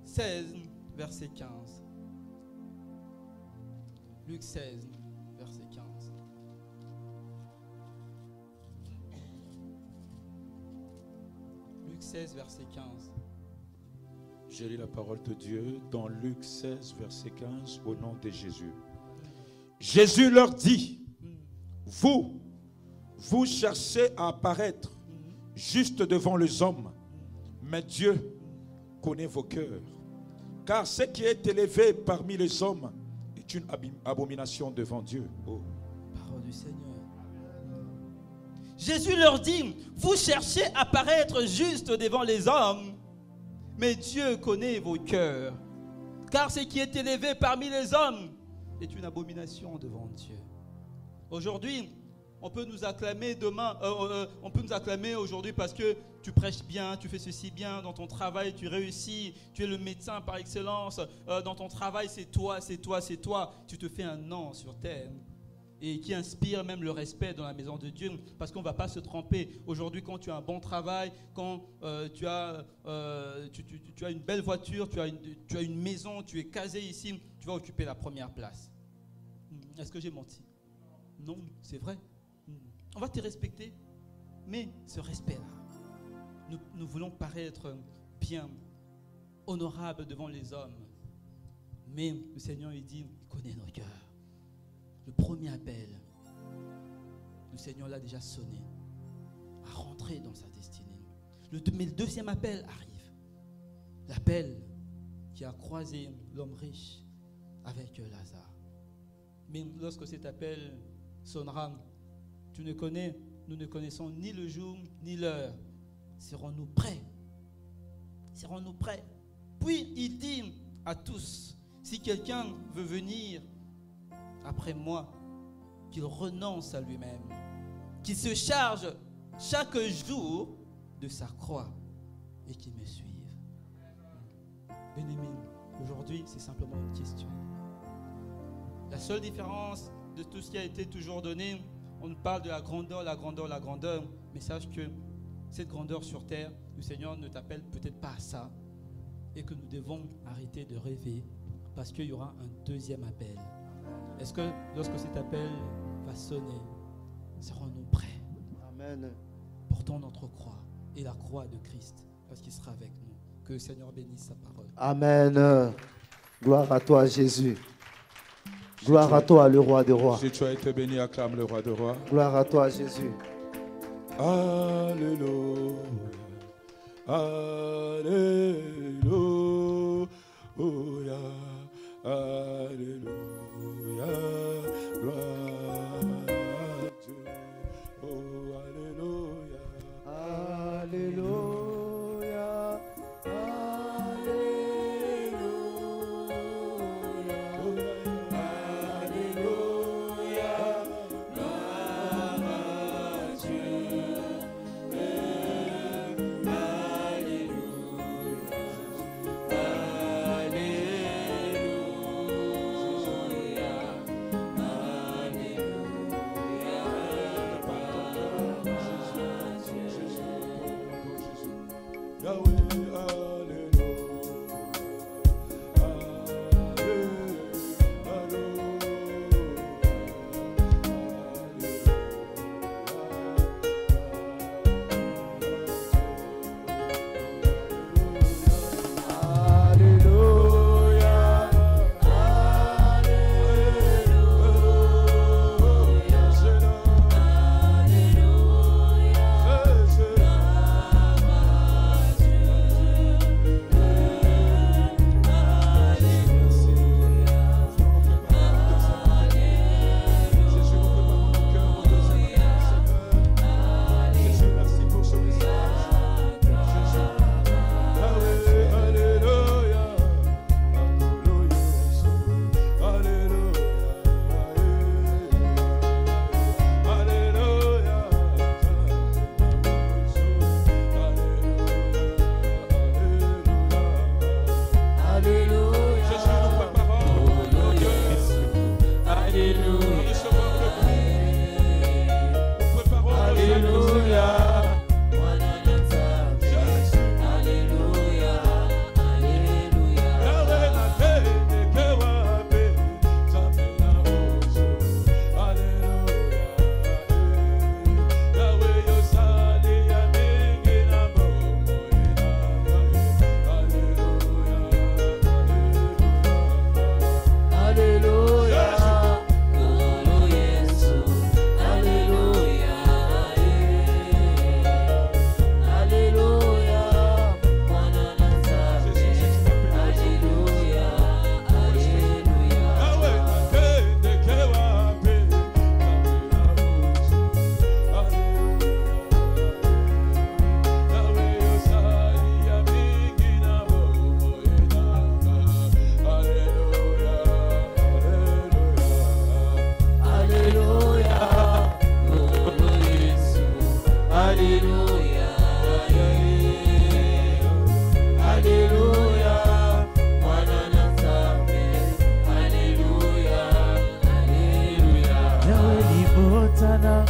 16, verset 15. Luc 16, verset 15. Luc 16, verset 15. J'ai lu la parole de Dieu dans Luc 16, verset 15, au nom de Jésus. Jésus leur dit, vous cherchez à apparaître juste devant les hommes, mais Dieu connaît vos cœurs. Car ce qui est élevé parmi les hommes est une abomination devant Dieu. Oh. Parole du Seigneur. Jésus leur dit, vous cherchez à paraître juste devant les hommes, mais Dieu connaît vos cœurs. Car ce qui est élevé parmi les hommes est une abomination devant Dieu. Aujourd'hui, on peut nous acclamer demain, on peut nous acclamer aujourd'hui parce que tu prêches bien, tu fais ceci bien, dans ton travail tu réussis, tu es le médecin par excellence, dans ton travail c'est toi, tu te fais un nom sur terre. Et qui inspire même le respect dans la maison de Dieu, parce qu'on ne va pas se tromper. Aujourd'hui, quand tu as un bon travail, quand tu as une belle voiture, tu as une maison, tu es casé ici, tu vas occuper la première place. Est-ce que j'ai menti? Non, c'est vrai. On va te respecter, mais ce respect-là, nous voulons paraître bien, honorables devant les hommes. Mais le Seigneur, il dit, il connaît nos cœurs. Le premier appel, le Seigneur l'a déjà sonné, à rentrer dans sa destinée. Mais le deuxième appel arrive. L'appel qui a croisé l'homme riche avec Lazare. Mais lorsque cet appel sonnera, nous ne connaissons ni le jour ni l'heure. Serons-nous prêts? Serons-nous prêts? Puis il dit à tous, si quelqu'un veut venir après moi, qu'il renonce à lui-même, qu'il se charge chaque jour de sa croix et qu'il me suive. Bien-aimé, aujourd'hui, c'est simplement une question. La seule différence de tout ce qui a été toujours donné, on nous parle de la grandeur, mais sache que cette grandeur sur terre, le Seigneur ne t'appelle peut-être pas à ça et que nous devons arrêter de rêver parce qu'il y aura un deuxième appel. Est-ce que lorsque cet appel va sonner, serons-nous prêts? Amen. Portons notre croix et la croix de Christ parce qu'il sera avec nous. Que le Seigneur bénisse sa parole. Amen. Gloire à toi, Jésus. Gloire à toi, le roi des rois. Si tu as été béni, acclame le roi des rois. Gloire à toi, Jésus. Alléluia. Alléluia. Alléluia. Gloire à Dieu. Oh, alléluia. Alléluia. Alléluia.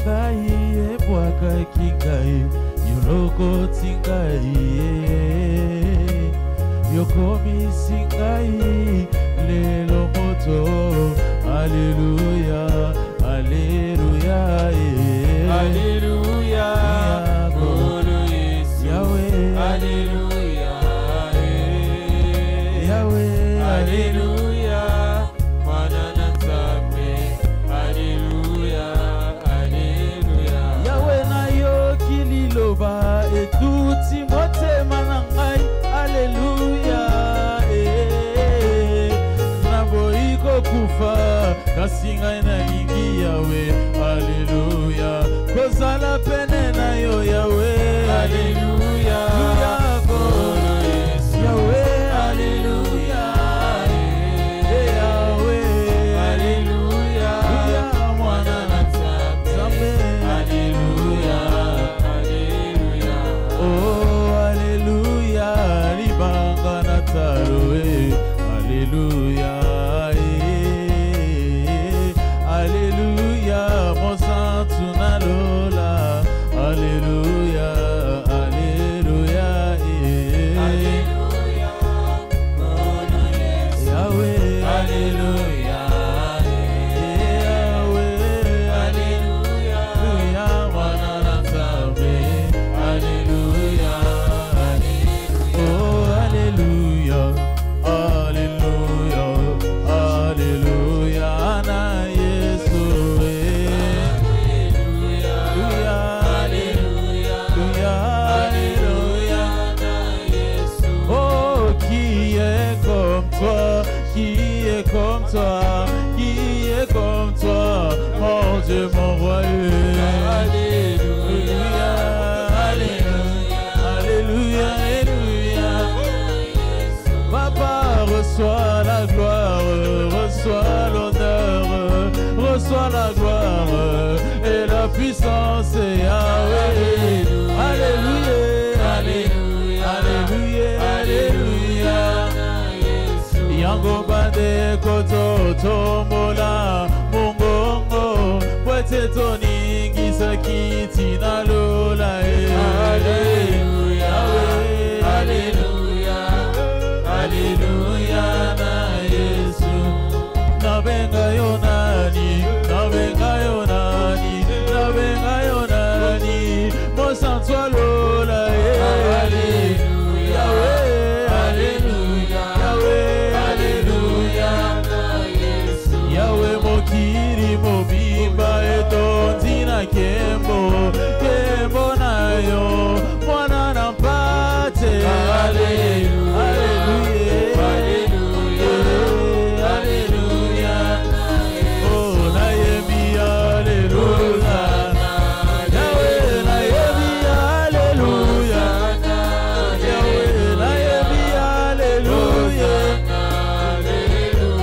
ngai ebwaka kingai yoloko tingai yokomisi ngai lelo moto Alléluia Alléluia Alléluia Golo Yesu Yahweh Alléluia Yahweh Alléluia Mwana Nzambe Alléluia Alléluia Yahweh na yo kililoba etuti motema na ngai Alléluia naboiko kufa kasi ngai nalingi Yahweh Alléluia kozala pene na yo Yahweh Alléluia Golo Yesu Yahweh Alléluia Yahweh Alléluia Mwana Nzambe Alléluia Alléluia Oh Alléluia libanga na taroe Alléluia Alléluia mon santu na lola Alléluia Alléluia Alléluia Golo Yesu Yahweh Alléluia Yahweh Alléluia Alléluia mwana na Nzambe Alléluia Oh Alléluia Alléluia Alléluia na Yesu Alléluia Alléluia Alléluia na Yesu Oh qui est comme toi qui est comme toi qui est comme toi mon Dieu mon royaume Alléluia Alléluia Alléluia Alléluia Papa reçois la gloire reçois l'honneur reçois la gloire et la puissance Yahweh Alléluia Alléluia Alléluia Yango bande koto tomola mungongo Pwete toningi sakiti na lola Alléluia Alléluia Alléluia na Yesu Nabenga yonani Nabenga yonani Nabenga yonani Mosantu alola Alléluia Alléluia Alléluia Yahweh mokiri mobimba etondi na kembo Kembo na yo mwana na mpate Alléluia Alléluia Oh nayebi Alléluia Yahweh nayebi Alléluia Yahweh nayebi Alléluia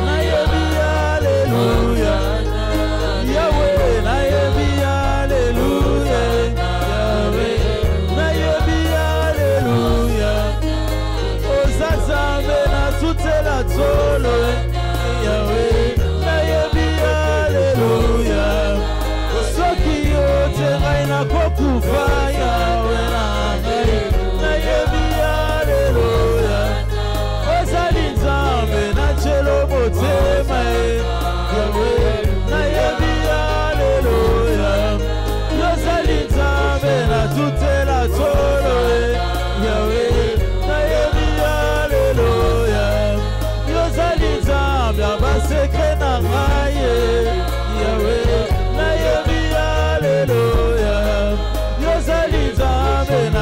nayebi Alléluia Yahweh nayebi Alléluia Yahweh nayebi Alléluia Ozazambe na tutela tolo Yahweh nayebi Alléluia Soki yote ngai nakokufa Yahweh na ngai nayebi Alléluia Ozali Nzambe na chelo motema Yahweh nayebi Alléluia Yozali Nzambe na tutela tolo Yahweh nayebi Alléluia Yozali Nzambe abasekre na ngai Yahweh nayebi Alléluia Yozali Nzambe na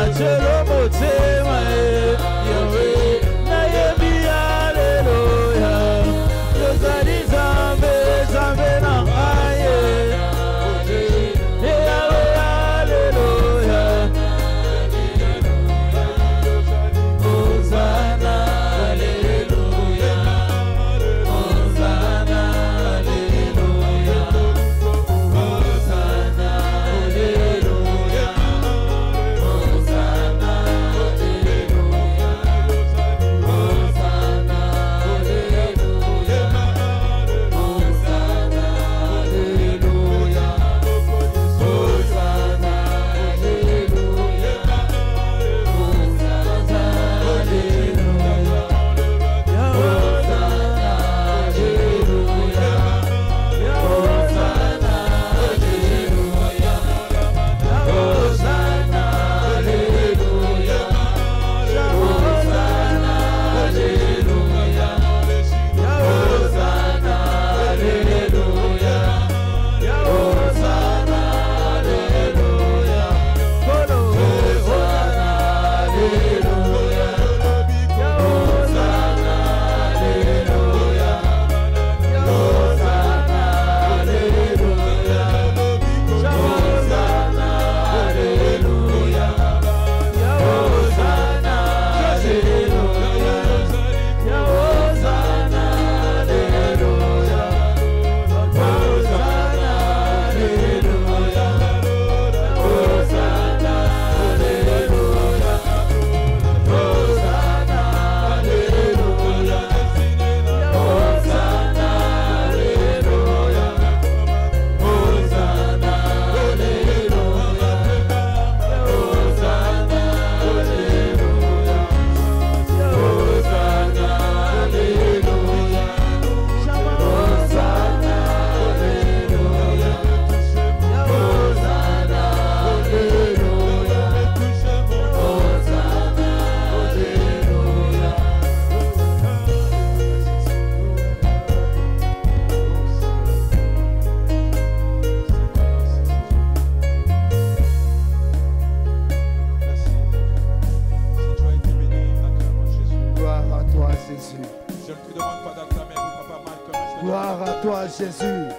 Jésus.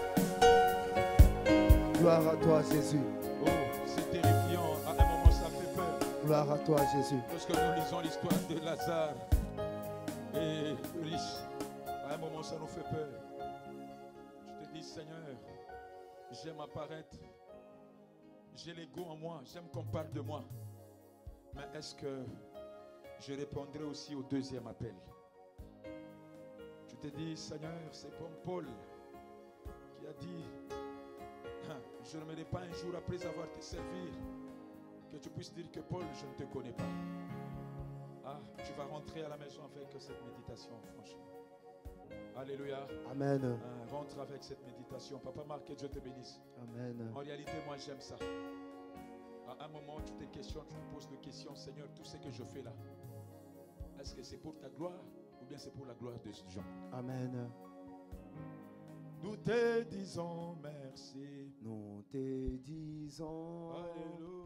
Gloire à toi, Jésus. Oh, c'est terrifiant. À un moment, ça fait peur. Gloire à toi, Jésus. Lorsque nous lisons l'histoire de Lazare et le riche, à un moment, ça nous fait peur. Je te dis, Seigneur, j'aime apparaître. J'ai l'ego en moi. J'aime qu'on parle de moi. Mais est-ce que je répondrai aussi au deuxième appel? Tu te dis, Seigneur, c'est comme Paul qui a dit, je n'aimerais pas un jour après avoir te servir que tu puisses dire que Paul, je ne te connais pas. Ah, tu vas rentrer à la maison avec cette méditation, franchement. Alléluia. Amen. Rentre avec cette méditation. Papa Marc, que Dieu te bénisse. Amen. En réalité, moi, j'aime ça. À un moment, tu te questionnes, tu te poses la question, Seigneur, tout ce que je fais là, est-ce que c'est pour ta gloire ou bien c'est pour la gloire de ces gens? Amen. Nous te disons merci. Nous te disons Alléluia.